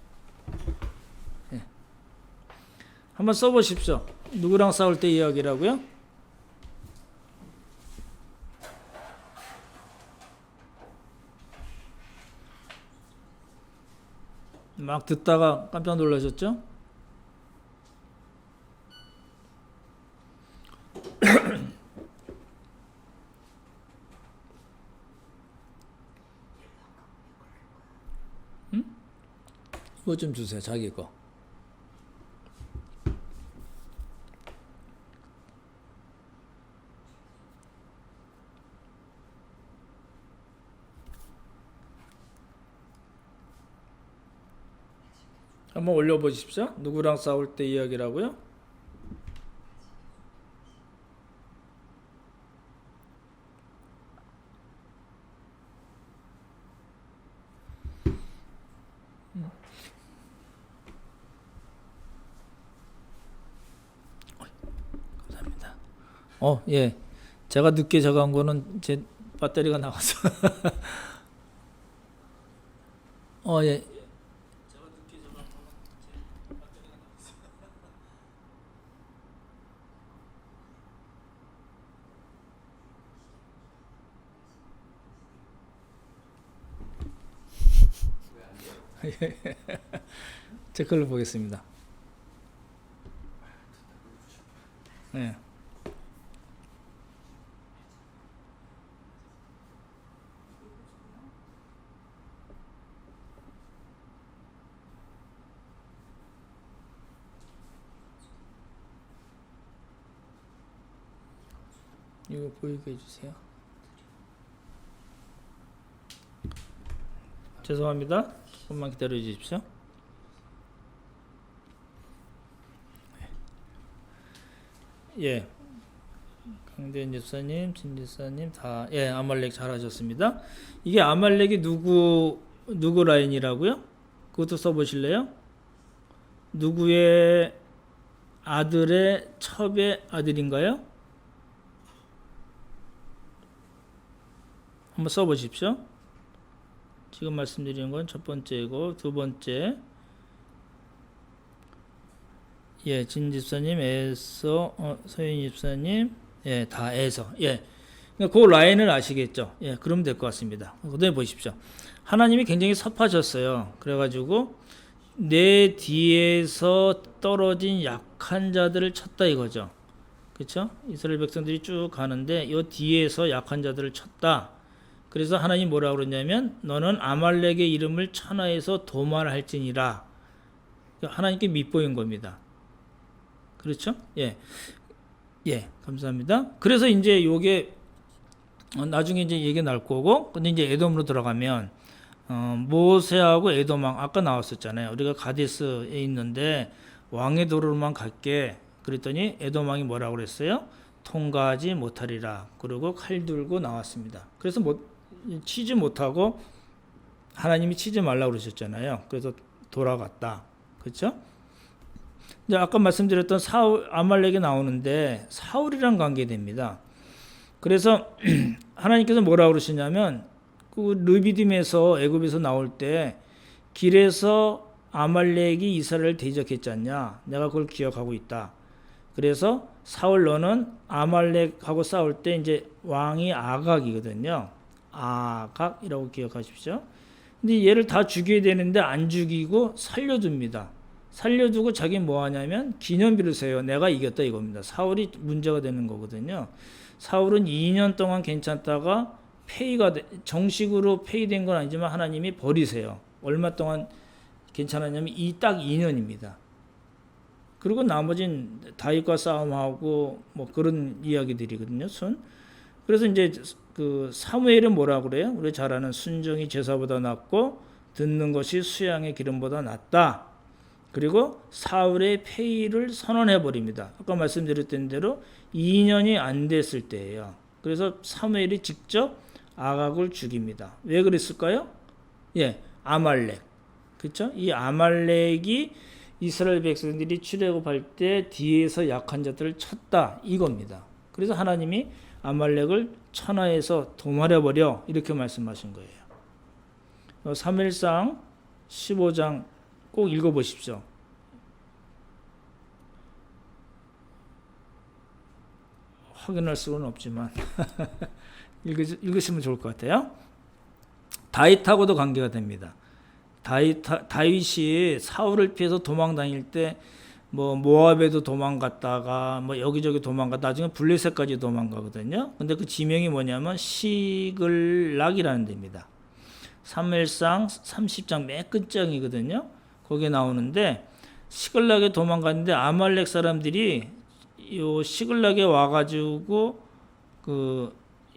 한번 써보십시오. 누구랑 싸울 때 이야기라고요? 막 듣다가 깜짝 놀라셨죠? 이거 좀 주세요. 자기 거. 한번 올려보십시오. 누구랑 싸울 때 이야기라고요? 감사합니다. 예. 제가 늦게 적은 거는 제 배터리가 나가서. 예. 제 걸로 보겠습니다. 네. 이거 보이게 해주세요. 죄송합니다. 조금만 기다려 주십시오. 예, 강대현 집사님, 진 집사님 다 아말렉 잘하셨습니다. 이게 아말렉이 누구 라인이라고요? 그것도 써보실래요? 누구의 아들의 첩의 아들인가요? 한번 써보십시오. 지금 말씀드리는 건 첫 번째고, 두 번째, 진 집사님, 서윤 집사님, 다 에서, 그러니까 그 라인을 아시겠죠? 그러면 될 것 같습니다. 그다음에 보십시오. 하나님이 굉장히 섭하셨어요. 그래가지고 내 뒤에서 떨어진 약한 자들을 쳤다 이거죠. 그렇죠? 이스라엘 백성들이 쭉 가는데 이 뒤에서 약한 자들을 쳤다. 그래서 하나님 뭐라고 그러냐면 너는 아말렉의 이름을 천하에서 도말할지니라. 하나님께 밑보인 겁니다. 그렇죠? 감사합니다. 그래서 이제 요게 나중에 이제 얘기 날 거고, 근데 이제 에돔으로 들어가면 모세하고 에돔왕 아까 나왔었잖아요. 우리가 가데스에 있는데 왕의 도로로만 갈게. 그랬더니 에돔왕이 뭐라고 그랬어요? 통과하지 못하리라. 그리고 칼 들고 나왔습니다. 그래서 치지 못하고 하나님이 치지 말라고 그러셨잖아요. 그래서 돌아갔다. 그렇죠? 이제 아까 말씀드렸던 사울, 아말렉이 나오는데 사울이랑 관계됩니다. 그래서 하나님께서 뭐라고 그러시냐면 그 르비딤에서 애굽에서 나올 때 길에서 아말렉이 이스라엘을 대적했지 않냐. 내가 그걸 기억하고 있다. 그래서 사울 너는 아말렉하고 싸울 때 이제 왕이 아각이거든요. 아각이라고 기억하십시오. 근데 얘를 다 죽여야 되는데 안 죽이고 살려둡니다. 살려두고 자기 뭐 하냐면 기념비를 세요. 내가 이겼다 이겁니다. 사울이 문제가 되는 거거든요. 사울은 2년 동안 괜찮다가 정식으로 폐위된 건 아니지만 하나님이 버리세요. 얼마 동안 괜찮았냐면 딱 2년입니다. 그리고 나머진 다윗과 싸움하고 뭐 그런 이야기들이거든요. 그래서 이제 그 사무엘은 뭐라고 그래요? 우리 잘 아는 순종이 제사보다 낫고 듣는 것이 수양의 기름보다 낫다. 그리고 사울의 폐위를 선언해 버립니다. 아까 말씀드렸던 대로 2년이 안 됐을 때예요. 그래서 사무엘이 직접 아각을 죽입니다. 왜 그랬을까요? 아말렉. 그렇죠? 이 아말렉이 이스라엘 백성들이 출애굽할 때 뒤에서 약한 자들을 쳤다 이겁니다. 그래서 하나님이 아말렉을 천하에서 도말해 버려 이렇게 말씀하신 거예요. 사무엘상 15장 꼭 읽어보십시오. 확인할 수는 없지만 읽으시면 좋을 것 같아요. 다윗하고도 관계가 됩니다. 다윗이 사울을 피해서 도망 다닐 때 뭐 모압에도 도망갔다가 뭐 여기저기 도망갔다 나중에 블레셋까지 도망가거든요. 근데 그 지명이 뭐냐면 시글락이라는 데입니다. 사무엘상 30장 맨 끝장이거든요. 거기에 나오는데 시글락에 도망갔는데 아말렉 사람들이 요 시글락에 와가지고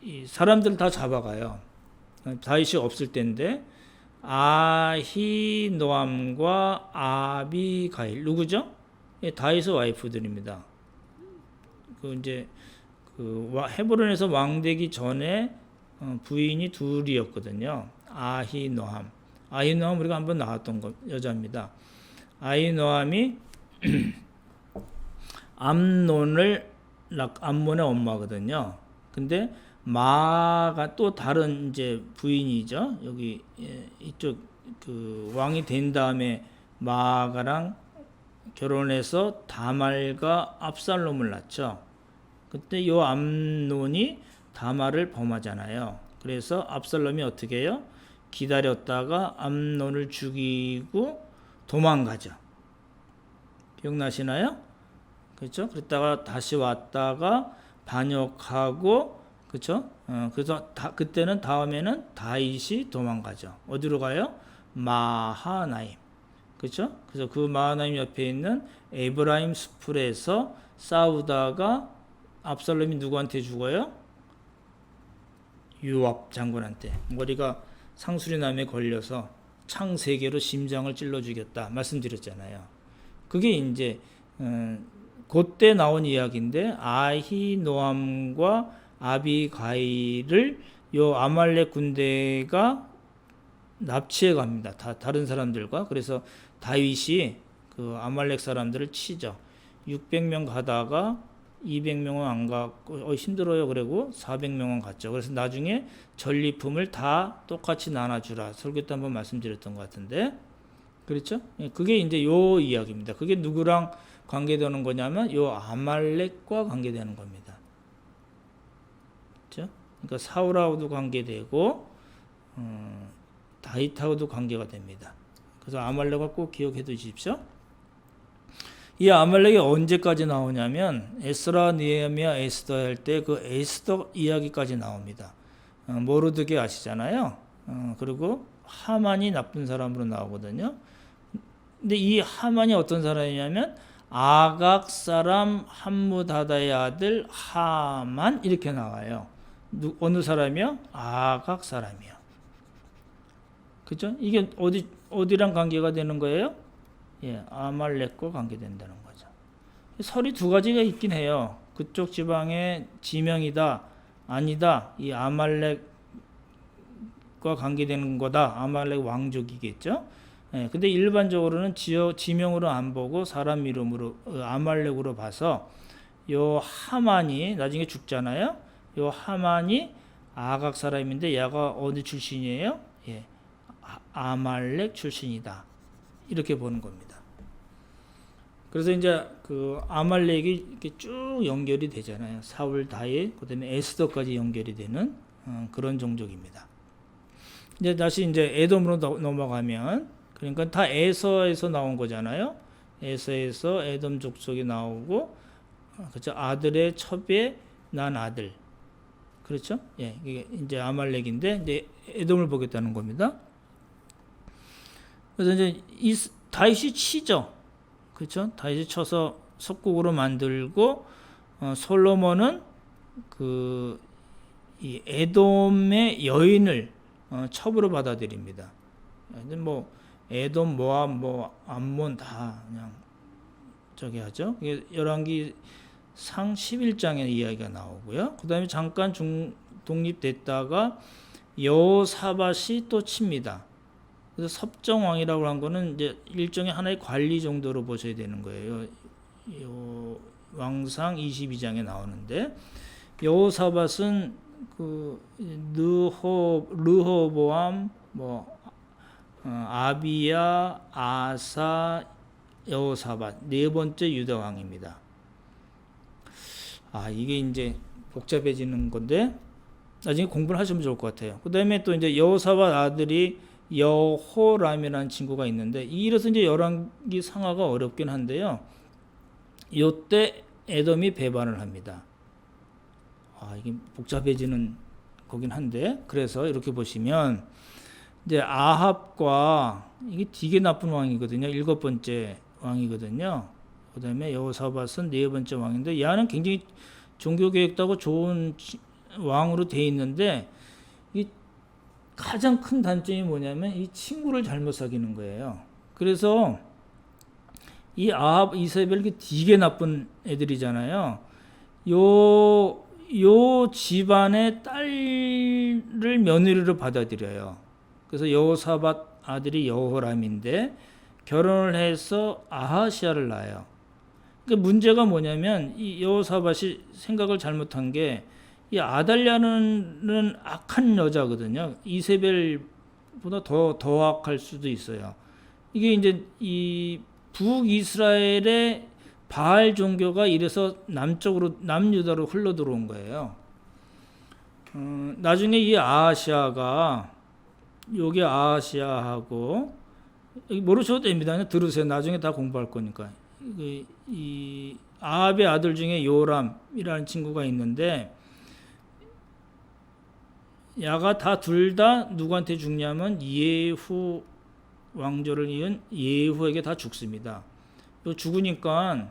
이 사람들 다 잡아가요. 다윗이 없을 때인데 아히노암과 아비가일 누구죠? 다윗의 와이프들입니다. 헤브론에서 왕되기 전에 부인이 둘이었거든요. 아히노암 우리가 한번 나왔던 여자입니다. 아히노암이 암몬의 엄마거든요. 근데 마가 또 다른 이제 부인이죠. 여기 이쪽 그 왕이 된 다음에 마가랑 결혼해서 다말과 압살롬을 낳죠. 그때 요 암논이 다말을 범하잖아요. 그래서 압살롬이 어떻게 해요? 기다렸다가 암논을 죽이고 도망가죠. 기억나시나요? 그렇죠? 그랬다가 다시 왔다가 반역하고 그렇죠? 그래서 그때는 다음에는 다윗이 도망가죠. 어디로 가요? 마하나임. 그렇죠? 그래서 그 마하나임 옆에 있는 에브라임 수풀에서 싸우다가 압살롬이 누구한테 죽어요? 요압 장군한테 머리가 상수리남에 걸려서 창 3개로 심장을 찔러 죽였다 말씀드렸잖아요. 그게 이제 그때 나온 이야기인데 아히노암과 아비가일을 요 아말렉 군대가 납치해 갑니다. 다른 사람들과. 그래서 다윗이 그 아말렉 사람들을 치죠. 600명 가다가 200명은 안 갔고 힘들어요. 그리고 400명은 갔죠. 그래서 나중에 전리품을 다 똑같이 나눠주라. 설교 때 한번 말씀드렸던 것 같은데, 그렇죠? 그게 이제 요 이야기입니다. 그게 누구랑 관계되는 거냐면 요 아말렉과 관계되는 겁니다. 그렇죠? 그러니까 사울하고도 관계되고 다윗하고도 관계가 됩니다. 그래서 아말렉을 꼭 기억해 두십시오. 이 아말렉이 언제까지 나오냐면 에스라, 느헤미야, 에스더 할 때 그 에스더 이야기까지 나옵니다. 모르드게 아시잖아요. 그리고 하만이 나쁜 사람으로 나오거든요. 근데 이 하만이 어떤 사람이냐면 아각 사람 함무다다의 아들 하만 이렇게 나와요. 어느 사람이요? 아각 사람이요. 그죠? 이게 어디랑 관계가 되는 거예요? 예, 아말렉과 관계된다는 거죠. 설이 두 가지가 있긴 해요. 그쪽 지방의 지명이다, 아니다. 이 아말렉과 관계되는 거다. 아말렉 왕족이겠죠. 예, 근데 일반적으로는 지명으로 안 보고 사람 이름으로 아말렉으로 봐서 요 하만이 나중에 죽잖아요. 요 하만이 아각 사람인데 얘가 어디 출신이에요? 예, 아말렉 출신이다. 이렇게 보는 겁니다. 그래서 이제 그 아말렉이 이렇게 쭉 연결이 되잖아요. 사울, 다윗, 그다음에 에스더까지 연결이 되는 그런 종족입니다. 이제 다시 이제 에돔으로 넘어가면 그러니까 다 에서에서 나온 거잖아요. 에서에서 에돔 족속이 나오고 그렇죠. 아들의 첩에 난 아들. 그렇죠? 예, 이게 이제 아말렉인데 이제 에돔을 보겠다는 겁니다. 그래서 이제 다윗이 치죠. 그렇죠? 다윗이 쳐서 속국으로 만들고 솔로몬은 이 에돔의 여인을 첩으로 받아들입니다. 뭐 에돔, 모압, 뭐 암몬 다 그냥 저기 하죠. 열왕기 상 11장에 이야기가 나오고요. 그다음에 잠깐 독립됐다가 여호사밧이 또 칩니다. 그래서 섭정왕이라고 한 거는 이제 일종의 하나의 관리 정도로 보셔야 되는 거예요. 왕상 22장에 나오는데 여호사밧은 그 르호보암, 뭐 아비야, 아사, 여호사밧 네 번째 유다 왕입니다. 이게 이제 복잡해지는 건데 나중에 공부를 하시면 좋을 것 같아요. 그다음에 또 이제 여호사밧 아들이 여호람이라는 친구가 있는데 이래서 이제 열왕기 상하가 어렵긴 한데요. 이때 에돔이 배반을 합니다. 이게 복잡해지는 거긴 한데 그래서 이렇게 보시면 이제 아합과 이게 되게 나쁜 왕이거든요. 7번째 왕이거든요. 그다음에 여호사밧은 4번째 왕인데 얘는 굉장히 종교 계획도 하고 좋은 왕으로 돼 있는데 이 가장 큰 단점이 뭐냐면 이 친구를 잘못 사귀는 거예요. 그래서 이 아합, 이세벨이 되게 나쁜 애들이잖아요. 요 집안의 딸을 며느리로 받아들여요. 그래서 여호사밧 아들이 여호람인데 결혼을 해서 아하시아를 낳아요. 그러니까 문제가 뭐냐면 이 여호사밧이 생각을 잘못한 게 이 아달랴는 악한 여자거든요. 이세벨보다 더 악할 수도 있어요. 이게 이제 이 북이스라엘의 바알 종교가 이래서 남유다로 흘러 들어온 거예요. 나중에 이 아하시아가 요게 아하시아하고 모르셔도 됩니다. 들으세요. 나중에 다 공부할 거니까. 이 아합의 아들 중에 요람이라는 친구가 있는데 야가 다 둘 다 누구한테 죽냐면 예후 왕조를 이은 예후에게 다 죽습니다. 요 죽으니까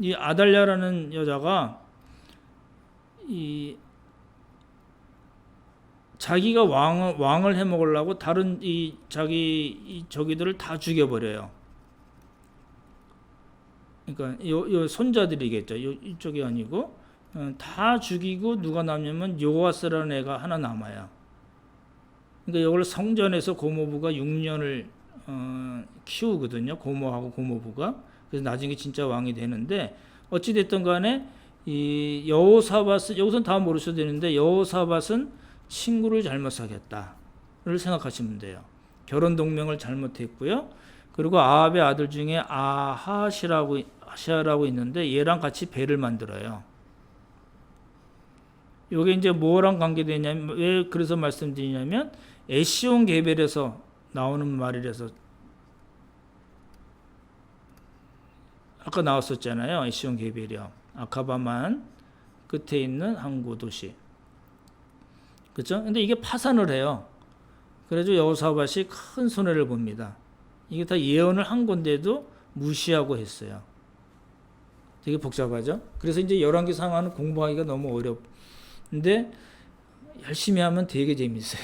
이 아달랴라는 여자가 이 자기가 왕을 해 먹으려고 다른 자기 저기들을 다 죽여버려요. 그러니까 요 손자들이겠죠. 이쪽이 아니고 다 죽이고 누가 남냐면 요아스라는 애가 하나 남아요. 그러니까 이걸 성전에서 고모부가 6년을 키우거든요. 고모하고 고모부가. 그래서 나중에 진짜 왕이 되는데 어찌 됐든 간에 이 여호사밧은 여기서는 다 모르셔도 되는데 여호사밧은 친구를 잘못 사귀었다를 생각하시면 돼요. 결혼 동맹을 잘못했고요. 그리고 아합의 아들 중에 아하시라고 있는데 얘랑 같이 배를 만들어요. 이게 이제 뭐랑 관계되냐면 왜 그래서 말씀드리냐면 에시온 게벨에서 나오는 말이라서 아까 나왔었잖아요. 에시온 게벨이요. 아카바만 끝에 있는 항구 도시. 그렇죠? 근데 이게 파산을 해요. 그래서 여호사밧이 큰 손해를 봅니다. 이게 다 예언을 한 건데도 무시하고 했어요. 되게 복잡하죠? 그래서 이제 열왕기 상하는 공부하기가 너무 어렵는데 열심히 하면 되게 재밌어요.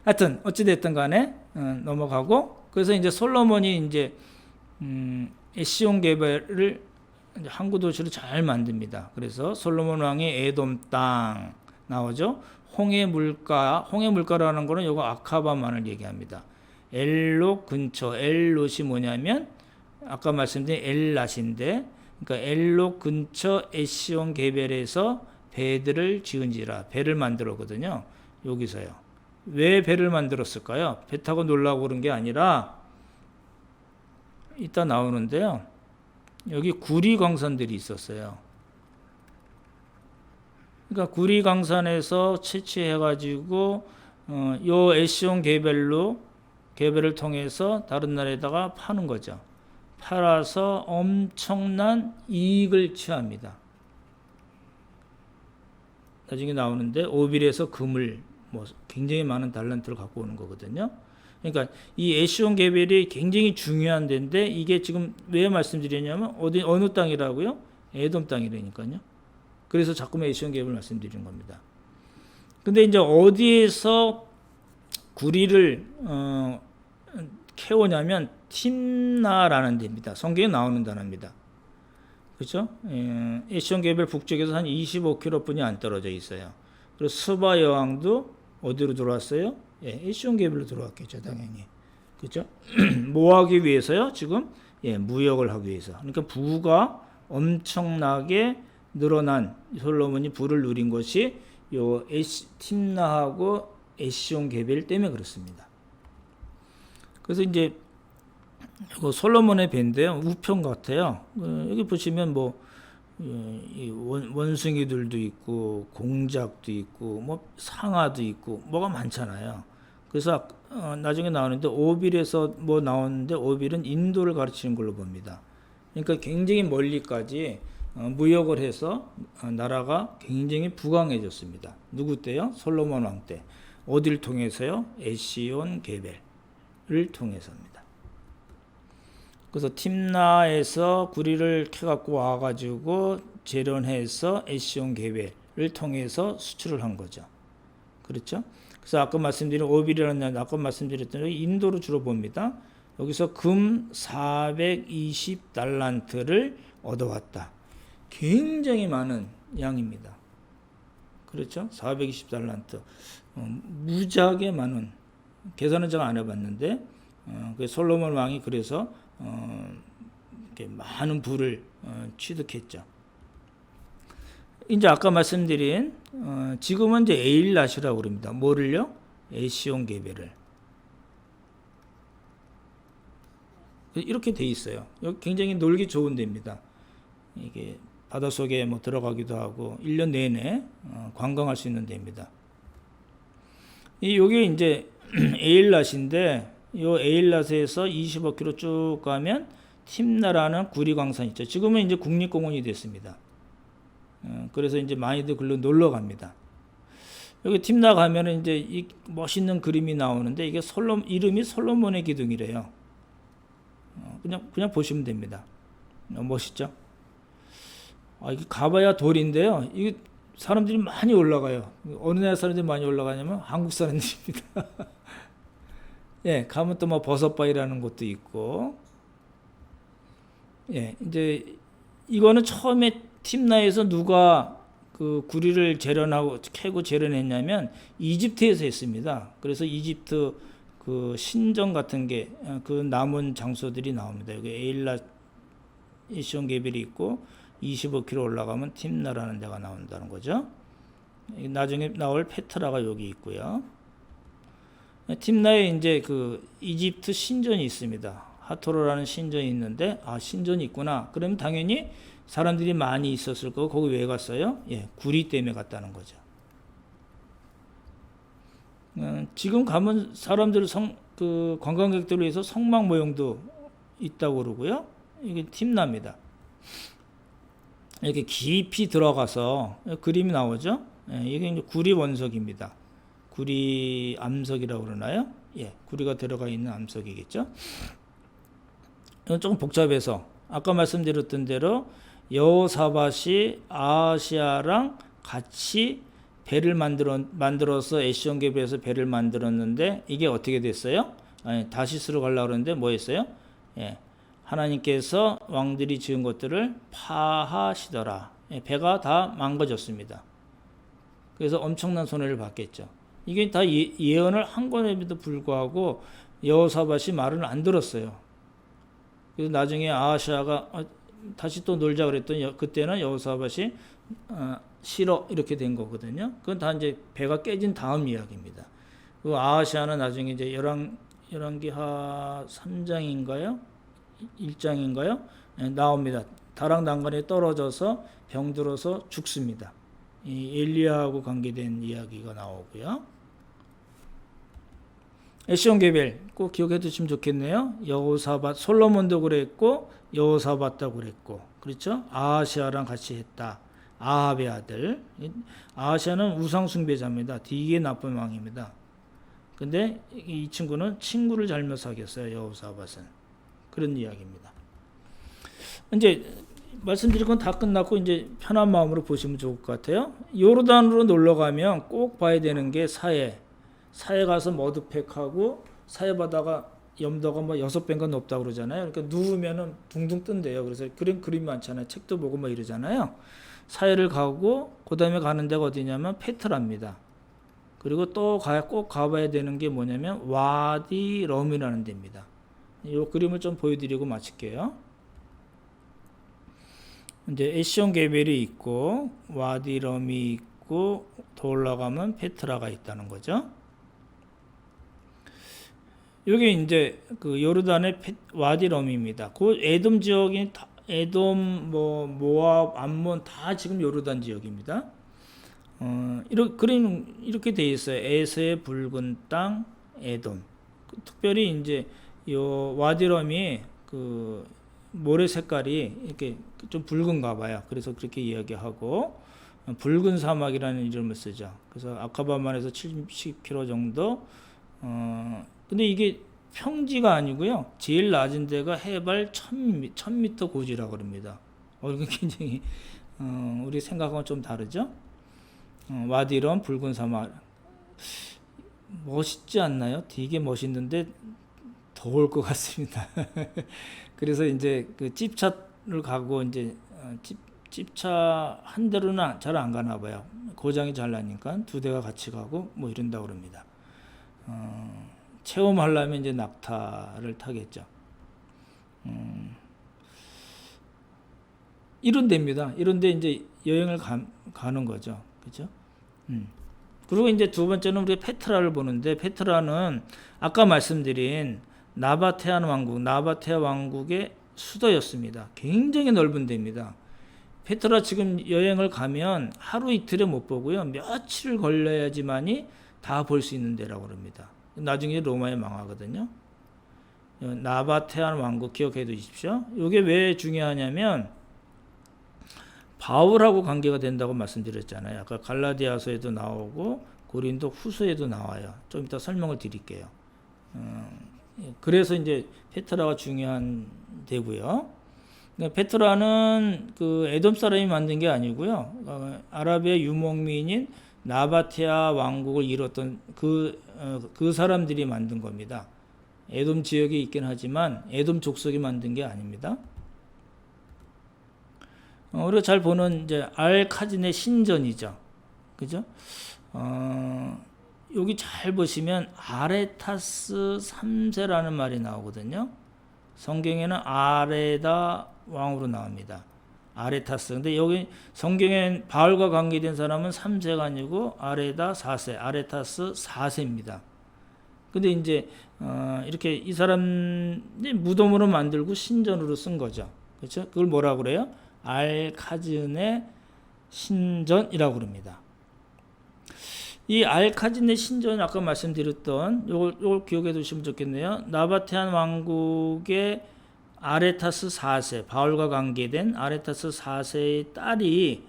하여튼 어찌됐든 간에 넘어가고 그래서 이제 솔로몬이 이제 에시온 게벨을 항구 도시로 잘 만듭니다. 그래서 솔로몬 왕이 에돔 땅 나오죠. 홍해 물가라는 거는 요거 아카바만을 얘기합니다. 엘롯 근처, 엘롯이 뭐냐면 아까 말씀드린 엘랏인데, 그러니까 엘롯 근처 에시온 게벨에서 배들을 지은지라 배를 만들었거든요. 여기서요. 왜 배를 만들었을까요? 배 타고 놀라고 그런 게 아니라 이따 나오는데요. 여기 구리 광산들이 있었어요. 그러니까 구리 광산에서 채취해가지고 요 에시온 게벨을 통해서 다른 나라에다가 파는 거죠. 팔아서 엄청난 이익을 취합니다. 나중에 나오는데 오빌에서 금을 굉장히 많은 달란트를 갖고 오는 거거든요. 그러니까 이 에시온 게벨이 굉장히 중요한 데인데 이게 지금 왜 말씀드리냐면 어느 땅이라고요? 에돔 땅이라니까요. 그래서 자꾸만 에시온 게벨을 말씀드리는 겁니다. 근데 이제 어디에서 구리를 캐오냐면 팀나라는 데입니다. 성경에 나오는 단어입니다. 그렇죠? 에시온 게벨 북쪽에서 한 25km뿐이 안 떨어져 있어요. 그리고 스바 여왕도 어디로 들어왔어요? 에시온 게벨로 들어왔겠죠, 당연히. 그렇죠? 뭐 하기 위해서요? 지금 무역을 하기 위해서. 그러니까 부가 엄청나게 늘어난 솔로몬이 부를 누린 것이 요 팀나하고 에시온 게벨 때문에 그렇습니다. 그래서 이제 이거 솔로몬의 배인데요, 우편 같아요. 여기 보시면 원숭이들도 있고 공작도 있고 상아도 있고 뭐가 많잖아요. 그래서 나중에 나오는데 오빌에서 나오는데 오빌은 인도를 가르치는 걸로 봅니다. 그러니까 굉장히 멀리까지 무역을 해서 나라가 굉장히 부강해졌습니다. 누구 때요? 솔로몬 왕 때. 어디를 통해서요? 에시온 게벨을 통해서입니다. 그래서 팀나에서 구리를 캐갖고 와가지고 재련해서 에시온 게벨을 통해서 수출을 한 거죠. 그렇죠? 그래서 아까 말씀드린 오빌이라는 아까 말씀드렸던 인도로 주로 봅니다. 여기서 금 420달란트를 얻어왔다. 굉장히 많은 양입니다. 그렇죠? 420달란트. 무지하게 많은, 계산은 제가 안 해봤는데, 솔로몬 왕이 그래서 이렇게 많은 부를 취득했죠. 이제 아까 말씀드린 지금은 이제 에일랏이라고 그럽니다. 뭐를요? 에시온 게벨을. 이렇게 돼 있어요. 여기 굉장히 놀기 좋은 데입니다. 이게 바닷속에 들어가기도 하고 1년 내내 관광할 수 있는 데입니다. 요게 이제 에일랏인데 요 에일랏에서 25km 쭉 가면 팀나라는 구리광산 있죠. 지금은 이제 국립공원이 됐습니다. 그래서 이제 많이들 글로 놀러 갑니다. 여기 팀나 가면은 이제 이 멋있는 그림이 나오는데 이게 이름이 솔로몬의 기둥이래요. 그냥 보시면 됩니다. 멋있죠? 이게 가봐야 돌인데요. 이게 사람들이 많이 올라가요. 어느 나라 사람들이 많이 올라가냐면 한국 사람들입니다. 예, 가면 또 뭐 버섯바위라는 곳도 있고, 예, 이제 이거는 처음에 팀나에서 누가 그 구리를 재련하고 캐고 재련했냐면 이집트에서 했습니다. 그래서 이집트 그 신전 같은 게 그 남은 장소들이 나옵니다. 여기 에일라 이시온 게빌이 있고 25km 올라가면 팀나라는 데가 나온다는 거죠. 나중에 나올 페트라가 여기 있고요. 팀나에 이제 그 이집트 신전이 있습니다. 하토로라는 신전이 있는데 신전이 있구나. 그러면 당연히 사람들이 많이 있었을 거고 거기 왜 갔어요? 예, 구리 때문에 갔다는 거죠. 지금 가면 사람들 그 관광객들을 위해서 성막 모형도 있다고 그러고요. 이게 팀나입니다. 이렇게 깊이 들어가서 그림이 나오죠. 예, 이게 이제 구리 원석입니다. 구리 암석이라고 그러나요? 예, 구리가 들어가 있는 암석이겠죠. 이건 조금 복잡해서 아까 말씀드렸던 대로 여호사밧이 아하시아랑 같이 배를 만들어서 에시온게ber에서 배를 만들었는데 이게 어떻게 됐어요? 다시스로 가려고 그러는데 뭐 했어요? 예, 하나님께서 왕들이 지은 것들을 파하시더라. 예, 배가 다 망가졌습니다. 그래서 엄청난 손해를 받겠죠. 이게 다 예언을 한 건에도 불구하고 여호사밧이 말을 안 들었어요. 그래서 나중에 아하시아가 다시 또 놀자 그랬더니 그때는 여호사밧이 싫어 이렇게 된 거거든요. 그건 다 이제 배가 깨진 다음 이야기입니다. 그 아하시아는 나중에 이제 열왕기하 3장인가요? 1장인가요? 네, 나옵니다. 다락난간에 떨어져서 병들어서 죽습니다. 이 엘리야하고 관계된 이야기가 나오고요. 에시온게ber 꼭 기억해 두시면 좋겠네요. 여호사밧, 솔로몬도 그랬고 여호사밧도 그랬고, 그렇죠? 아하시아랑 같이 했다. 아합의 아들. 아하시아는 우상 숭배자입니다. 되게 나쁜 왕입니다. 근데 이 친구는 친구를 잘못 사귀었어요. 여호사밧은. 그런 이야기입니다. 이제 말씀드린 건 다 끝났고 이제 편한 마음으로 보시면 좋을 것 같아요. 요르단으로 놀러 가면 꼭 봐야 되는 게 사해 가서 머드팩하고 사해 바다가 염도가 뭐 6배인가 높다고 그러잖아요. 그러니까 누우면은 둥둥 뜬대요. 그래서 그림 많잖아요. 책도 보고 뭐 이러잖아요. 사해를 가고 그다음에 가는 데가 어디냐면 페트라입니다. 그리고 또 꼭 가봐야 되는 게 뭐냐면 와디 럼이라는 데입니다. 이 그림을 좀 보여드리고 마칠게요. 이제 에시온게ber이 있고 와디 럼이 있고 더 올라가면 페트라가 있다는 거죠. 여기 이제 그 요르단의 와디 럼입니다. 그 에돔 지역이 에돔, 모압, 암몬 다 지금 요르단 지역입니다. 이렇게 돼 있어요. 에서의 붉은 땅, 에돔. 특별히 이제 요 와디럼이 그 모래 색깔이 이렇게 좀 붉은가 봐요. 그래서 그렇게 이야기하고 붉은 사막이라는 이름을 쓰죠. 그래서 아카바만에서 70km 정도. 근데 이게 평지가 아니고요. 제일 낮은 데가 해발 1000m 고지라고 그럽니다. 이거 굉장히 우리 생각하고는 좀 다르죠. 와디럼 붉은 사막 멋있지 않나요? 되게 멋있는데 더울 것 같습니다. 그래서 이제 그 찝차를 가고 이제 찝차 한 대로는 잘 안 가나 봐요. 고장이 잘 나니까 두 대가 같이 가고 뭐 이런다고 그럽니다. 체험하려면 이제 낙타를 타겠죠. 이런 데입니다. 이런 데 이제 여행을 가는 거죠. 그죠? 그리고 이제 두 번째는 우리 페트라를 보는데, 페트라는 아까 말씀드린 나바테아 왕국의 수도였습니다. 굉장히 넓은 데입니다. 페트라 지금 여행을 가면 하루 이틀에 못 보고요. 며칠을 걸려야지만이 다 볼 수 있는 데라고 합니다. 나중에 로마에 망하거든요. 나바테아 왕국 기억해 두십시오. 이게 왜 중요하냐면 바울하고 관계가 된다고 말씀드렸잖아요. 아까 갈라디아서에도 나오고 고린도 후서에도 나와요. 좀 이따 설명을 드릴게요. 그래서 이제 페트라가 중요한 데고요. 그러니까 페트라는 그 에돔 사람이 만든 게 아니고요. 아라비아 유목민인 나바테아 왕국을 이뤘던 그 사람들이 만든 겁니다. 에돔 지역에 있긴 하지만 에돔 족속이 만든 게 아닙니다. 우리가 잘 보는 이제 알카진의 신전이죠. 그죠? 여기 잘 보시면 아레타스 3세라는 말이 나오거든요. 성경에는 아레다 왕으로 나옵니다. 아레타스. 근데 여기 성경에 바울과 관계된 사람은 3세가 아니고 아레다 4세, 아레타스 4세입니다. 근데 이제 이렇게 이 사람이 무덤으로 만들고 신전으로 쓴 거죠. 그렇죠? 그걸 뭐라고 그래요? 알카진의 신전이라고 그럽니다. 이 알카진의 신전 아까 말씀드렸던 요걸 기억해 두시면 좋겠네요. 나바테안 왕국의 아레타스 4세, 바울과 관계된 아레타스 4세의 딸이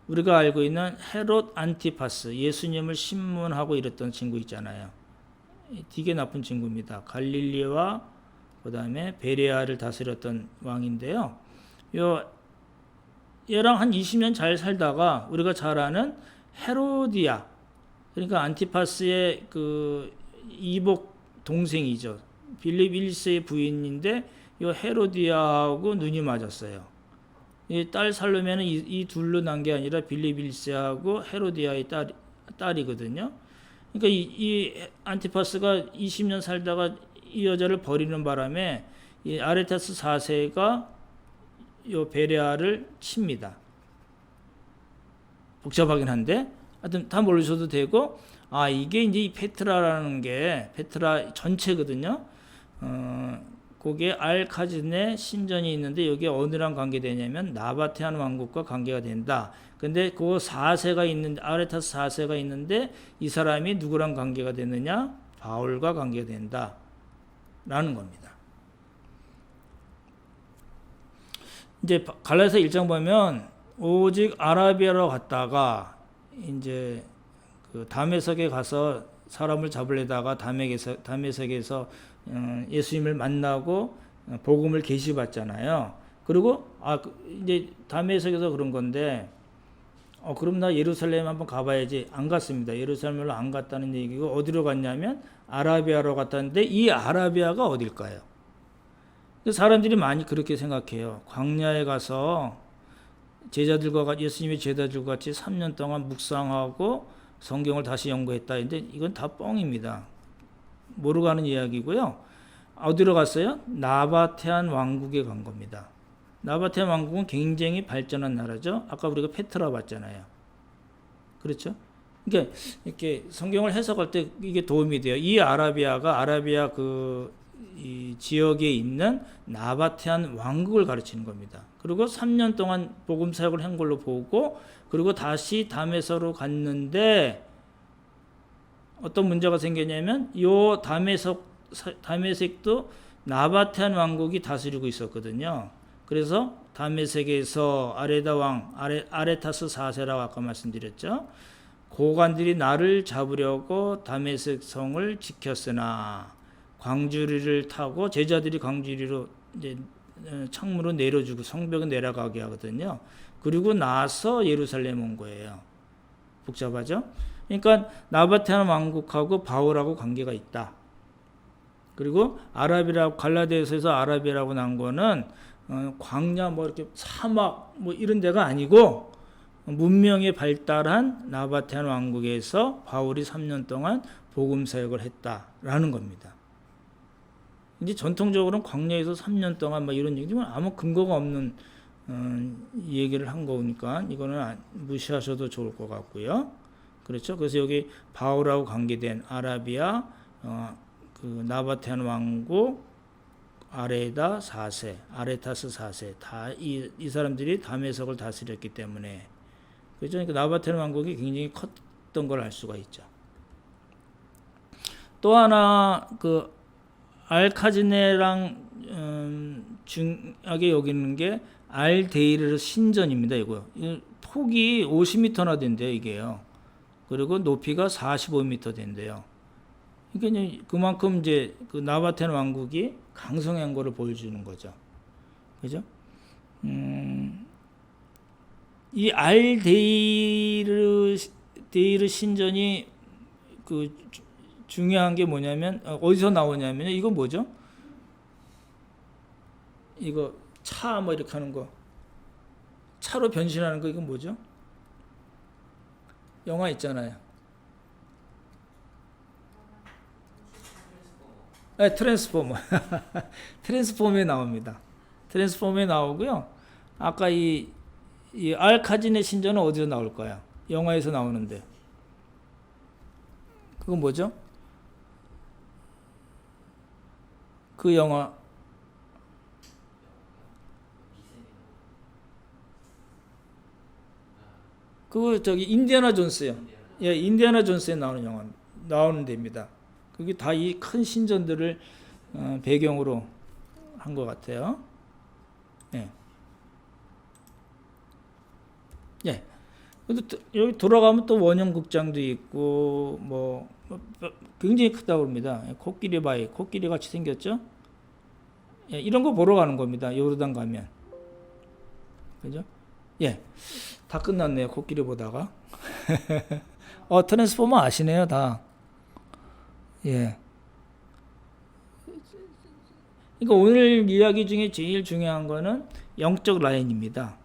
우리가 알고 있는 헤롯 안티파스, 예수님을 신문하고 이랬던 친구 있잖아요. 되게 나쁜 친구입니다. 갈릴리와 그 다음에 베레아를 다스렸던 왕인데요. 얘랑 한 20년 잘 살다가 우리가 잘 아는 헤로디아, 그러니까 안티파스의 그 이복 동생이죠. 빌립 1세의 부인인데 이 헤로디아하고 눈이 맞았어요. 이 딸 살려면 이 둘로 난 게 아니라 빌립 1세하고 헤로디아의 딸이거든요. 그러니까 이 안티파스가 20년 살다가 이 여자를 버리는 바람에 이 아레타스 4세가 요 베레아를 칩니다. 복잡하긴 한데 하여튼 다 모르셔도 되고, 이게 이제 이 페트라라는 게 페트라 전체거든요. 거기에 알카진의 신전이 있는데 여기에 어느랑 관계되냐면 나바테안 왕국과 관계가 된다. 근데 그 4세가 있는데 아레타스 4세가 있는데 이 사람이 누구랑 관계가 되느냐? 바울과 관계가 된다. 라는 겁니다. 이제 갈라디아서 1장 보면 오직 아라비아로 갔다가 이제 그 다메섹에 가서 사람을 잡으려다가 다메섹에서 예수님을 만나고 복음을 계시받잖아요. 그리고 이제 다메섹에서 그런 건데 그럼 나 예루살렘 한번 가봐야지. 안 갔습니다. 예루살렘으로 안 갔다는 얘기고 어디로 갔냐면 아라비아로 갔다는데 이 아라비아가 어딜까요? 사람들이 많이 그렇게 생각해요. 광야에 가서 예수님의 제자들과 같이 3년 동안 묵상하고 성경을 다시 연구했다. 근데 이건 다 뻥입니다. 모르고 하는 이야기고요. 어디로 갔어요? 나바테안 왕국에 간 겁니다. 나바테안 왕국은 굉장히 발전한 나라죠. 아까 우리가 페트라 봤잖아요. 그렇죠? 그러니까 이렇게 성경을 해석할 때 이게 도움이 돼요. 이 아라비아가 아라비아 이 지역에 있는 나바테안 왕국을 가르치는 겁니다. 그리고 3년 동안 복음 사역을 한 걸로 보고, 그리고 다시 다메섹으로 갔는데 어떤 문제가 생겼냐면 요 다메섹도 나바테안 왕국이 다스리고 있었거든요. 그래서 다메섹에서 아레다 왕 아레타스 4세라고 아까 말씀드렸죠. 고관들이 나를 잡으려고 다메섹 성을 지켰으나 광주리를 타고 제자들이 광주리로 이제 창문으로 내려주고 성벽에 내려가게 하거든요. 그리고 나서 예루살렘 온 거예요. 복잡하죠? 그러니까 나바테안 왕국하고 바울하고 관계가 있다. 그리고 갈라디아서에서 아라비아라고 난 거는 광야 이렇게 사막 이런 데가 아니고 문명이 발달한 나바테안 왕국에서 바울이 3년 동안 복음 사역을 했다라는 겁니다. 이제 전통적으로는 광야에서 3년 동안 이런 얘기지만 아무 근거가 없는 얘기를 한 거니까 이거는 무시하셔도 좋을 것 같고요. 그렇죠? 그래서 여기 바울하고 관계된 아라비아, 그 나바테안 왕국, 아레다 4세, 아레타스 4세 다 이 사람들이 다메섹을 다스렸기 때문에, 그렇죠? 그러니까 나바테안 왕국이 굉장히 컸던 걸 알 수가 있죠. 또 하나 알카지네랑 중하게 여기는 게 알데이르 신전입니다. 이거 폭이 50m나 된대요, 이게요. 그리고 높이가 45m 된대요. 그러니까 그만큼 이제 그 나바테안 왕국이 강성한 거를 보여주는 거죠. 그죠? 이 알데이르 신전이 중요한 게 뭐냐면 어디서 나오냐면 이거 뭐죠? 이거 차 뭐 이렇게 하는 거, 차로 변신하는 거, 이건 뭐죠? 영화 있잖아요. 네, 트랜스포머. 트랜스포머에 나옵니다. 트랜스포머에 나오고요. 아까 이 알카진의 신전은 어디서 나올 거야? 영화에서 나오는데. 그건 뭐죠? 그 영화. 그거 저기 인디아나 존스요. 예, 인디아나 존스에 나오는 영화, 나오는 데입니다. 그게 다 이 큰 신전들을 배경으로 한 것 같아요. 예. 예. 여기 돌아가면 또 원형 극장도 있고 뭐 굉장히 크다고 합니다. 코끼리 바위, 코끼리 같이 생겼죠? 예, 이런 거 보러 가는 겁니다. 요르단 가면. 그죠? 예. 다 끝났네요. 코끼리 보다가. 트랜스포머 아시네요, 다. 예. 그러니까 오늘 이야기 중에 제일 중요한 거는 영적 라인입니다.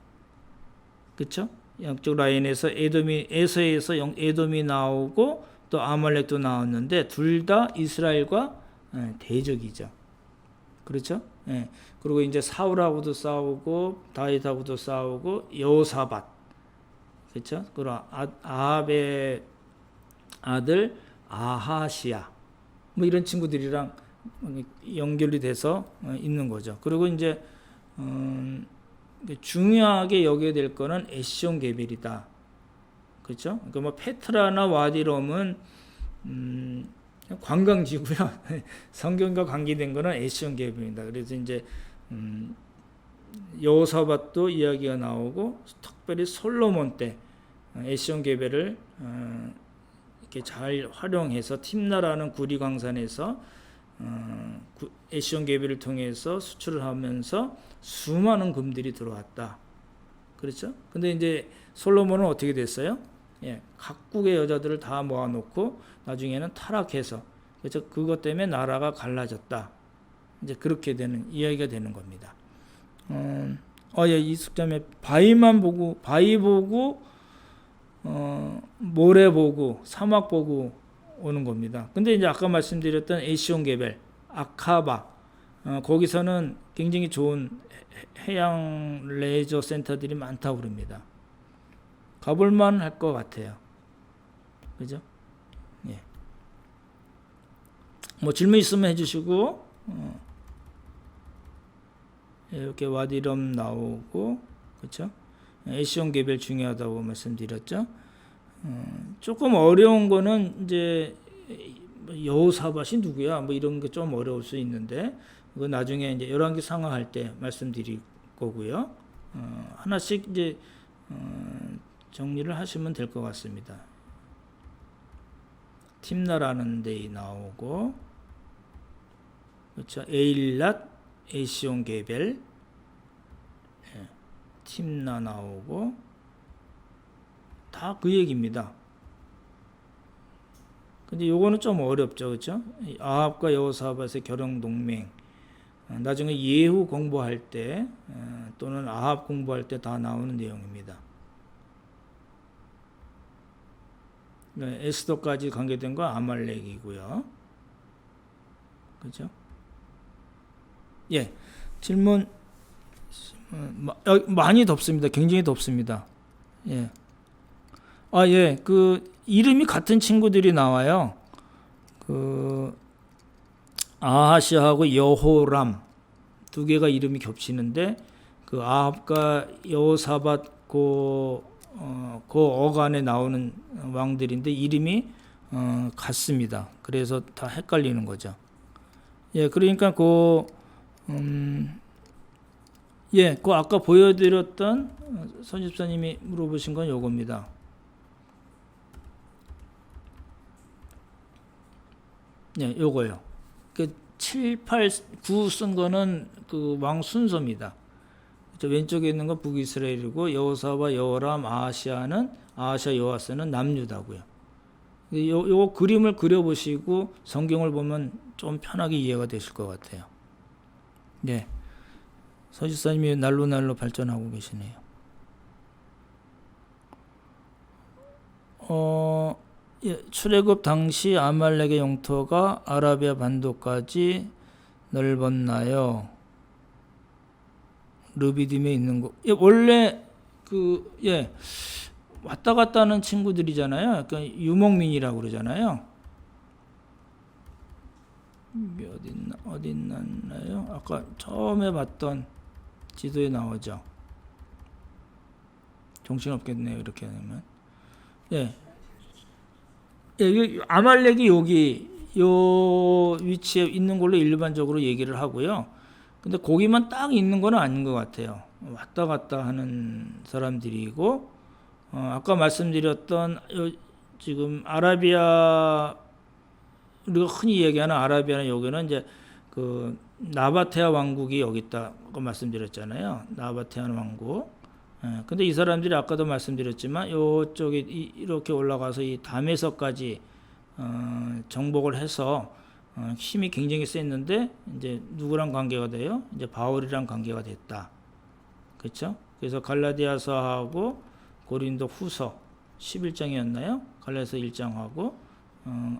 그렇죠? 영적 라인에서 에서에서 에돔이 나오고 또 아말렉도 나왔는데 둘 다 이스라엘과 대적이죠. 그렇죠? 예. 그리고 이제 사울하고도 싸우고 다윗하고도 싸우고 여호사밧, 그렇죠? 그리고 아합의 아들 아하시야, 뭐 이런 친구들이랑 연결이 돼서 있는 거죠. 그리고 이제 중요하게 여겨야 될 거는 에시온 게벨이다. 그렇죠? 그러니까 뭐 페트라나 와디럼은 관광지고요. 성경과 관계된 거는 에시온 게벨입니다. 그래서 이제 여호사밧도 이야기가 나오고 특별히 솔로몬 때 에시온 게벨을 이렇게 잘 활용해서 팀나라는 구리광산에서 에시온 게벨을 통해서 수출을 하면서 수많은 금들이 들어왔다. 그렇죠? 근데 이제 솔로몬은 어떻게 됐어요? 예, 각국의 여자들을 다 모아놓고 나중에는 타락해서, 그렇죠? 그것 때문에 나라가 갈라졌다. 이제 그렇게 되는 이야기가 되는 겁니다. 예, 이 숙자매 바위 보고 모래 보고 사막 보고 오는 겁니다. 근데 이제 아까 말씀드렸던 에시온 게벨, 아카바, 거기서는 굉장히 좋은 해양 레저 센터들이 많다고 그럽니다. 가볼만 할 것 같아요. 그죠? 예. 뭐 질문 있으면 해주시고, 이렇게 와디럼 나오고, 그렇죠? 에시온 게벨 중요하다고 말씀드렸죠. 조금 어려운 거는 이제 여호사밧이 누구야? 뭐 이런 게 좀 어려울 수 있는데, 그거 나중에 이제 열왕기 상하할 때 말씀드릴 거고요. 하나씩 이제 정리를 하시면 될 것 같습니다. 팀나라는 데 나오고, 그렇죠? 에일랏, 에시온 게벨, 팀나 나오고, 다 그 얘기입니다. 근데 요거는 좀 어렵죠, 그렇죠? 아합과 여호사밧의 결혼 동맹, 나중에 예후 공부할 때 또는 아합 공부할 때 다 나오는 내용입니다. 에스더까지 관계된 거 아말렉이고요. 그렇죠? 예, 질문 많이 덥습니다. 굉장히 덥습니다. 예. 예, 그 이름이 같은 친구들이 나와요. 그 아하시아하고 여호람 두 개가 이름이 겹치는데, 그 아합과 여호사밧 그 어간에 나오는 왕들인데 이름이 같습니다. 그래서 다 헷갈리는 거죠. 예, 그러니까 그 아까 보여드렸던 선집사님이 물어보신 건 요겁니다. 예, 요거요. 그 7, 8, 9 쓴 거는 그 왕 순서입니다. 저 왼쪽에 있는 건 북이스라엘이고 여호사와 여호람, 아하시아, 요아스는 남유다고요. 요 그림을 그려보시고 성경을 보면 좀 편하게 이해가 되실 것 같아요. 네, 서지사님이 날로 발전하고 계시네요. 예, 출애굽 당시 아말렉의 영토가 아라비아 반도까지 넓었나요? 르비딤에 있는 곳. 예, 원래 왔다 갔다 하는 친구들이잖아요. 약간 유목민이라고 그러잖아요. 어디 있나요? 아까 처음에 봤던 지도에 나오죠. 정신없겠네요. 이렇게 하면. 예. 예, 아말렉이 여기 요 위치에 있는 걸로 일반적으로 얘기를 하고요. 근데 거기만 딱 있는 건 아닌 것 같아요. 왔다 갔다 하는 사람들이고, 아까 말씀드렸던 지금 아라비아, 우리가 흔히 얘기하는 아라비아는 여기는 이제 그 나바테아 왕국이 여기 있다고 말씀드렸잖아요. 나바테아 왕국. 근데 이 사람들이 아까도 말씀드렸지만 요쪽에 이렇게 올라가서 이 담에서까지 정복을 해서 힘이 굉장히 셌는데 이제 누구랑 관계가 돼요? 이제 바울이랑 관계가 됐다. 그렇죠? 그래서 갈라디아서하고 고린도 후서 11장이었나요? 갈라디아서 1장하고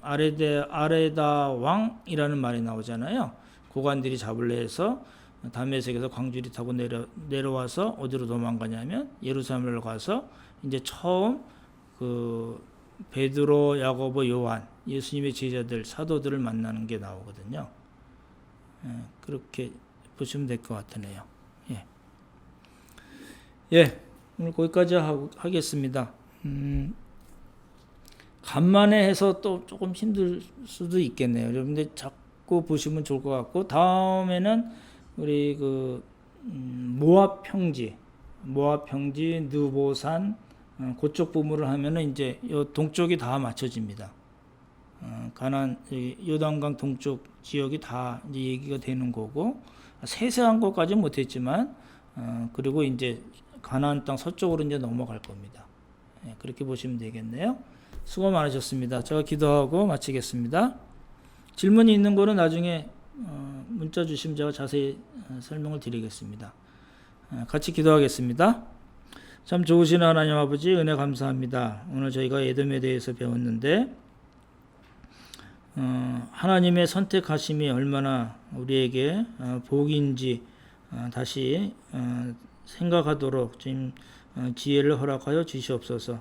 아레다 왕이라는 말이 나오잖아요. 고관들이 잡을래 해서 다메섹에서 광주리 타고 내려와서 어디로 도망가냐면 예루살렘을 가서 이제 처음 그 베드로, 야고보, 요한 예수님의 제자들 사도들을 만나는 게 나오거든요. 그렇게 보시면 될 것 같으네요. 예, 오늘 거기까지 하겠습니다. 간만에 해서 또 조금 힘들 수도 있겠네요. 여러분들 자꾸 보시면 좋을 것 같고, 다음에는 우리 모압 평지, 느보산 그쪽 부분을 하면은 이제 요 동쪽이 다 맞춰집니다. 가나안 요단강 동쪽 지역이 다 이제 얘기가 되는 거고, 세세한 것까지는 못했지만 그리고 이제 가나안 땅 서쪽으로 이제 넘어갈 겁니다. 그렇게 보시면 되겠네요. 수고 많으셨습니다. 제가 기도하고 마치겠습니다. 질문이 있는 거는 나중에 문자 주시면 제가 자세히 설명을 드리겠습니다. 같이 기도하겠습니다. 참 좋으신 하나님 아버지, 은혜 감사합니다. 오늘 저희가 에돔에 대해서 배웠는데 하나님의 선택하심이 얼마나 우리에게 복인지 다시 생각하도록 지금 지혜를 허락하여 주시옵소서.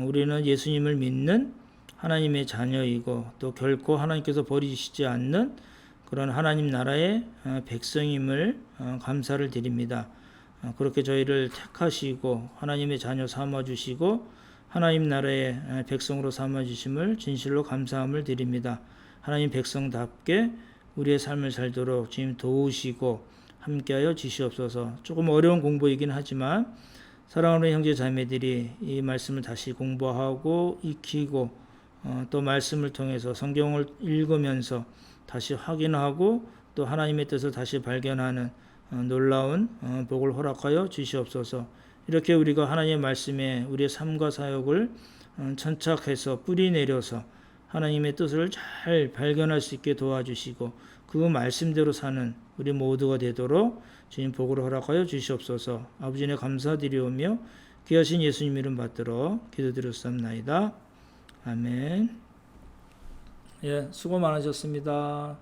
우리는 예수님을 믿는 하나님의 자녀이고 또 결코 하나님께서 버리시지 않는 그런 하나님 나라의 백성임을 감사를 드립니다. 그렇게 저희를 택하시고 하나님의 자녀 삼아주시고 하나님 나라의 백성으로 삼아주심을 진실로 감사함을 드립니다. 하나님 백성답게 우리의 삶을 살도록 주님 도우시고 함께하여 주시옵소서. 조금 어려운 공부이긴 하지만 사랑하는 형제 자매들이 이 말씀을 다시 공부하고 익히고 또 말씀을 통해서 성경을 읽으면서 다시 확인하고 또 하나님의 뜻을 다시 발견하는 놀라운 복을 허락하여 주시옵소서. 이렇게 우리가 하나님의 말씀에 우리의 삶과 사역을 천착해서 뿌리 내려서 하나님의 뜻을 잘 발견할 수 있게 도와주시고 그 말씀대로 사는 우리 모두가 되도록 주님 복을 허락하여 주시옵소서. 아버지네 감사드리오며 귀하신 예수님 이름 받들어 기도드렸사옵나이다. 아멘. 예, 수고 많으셨습니다.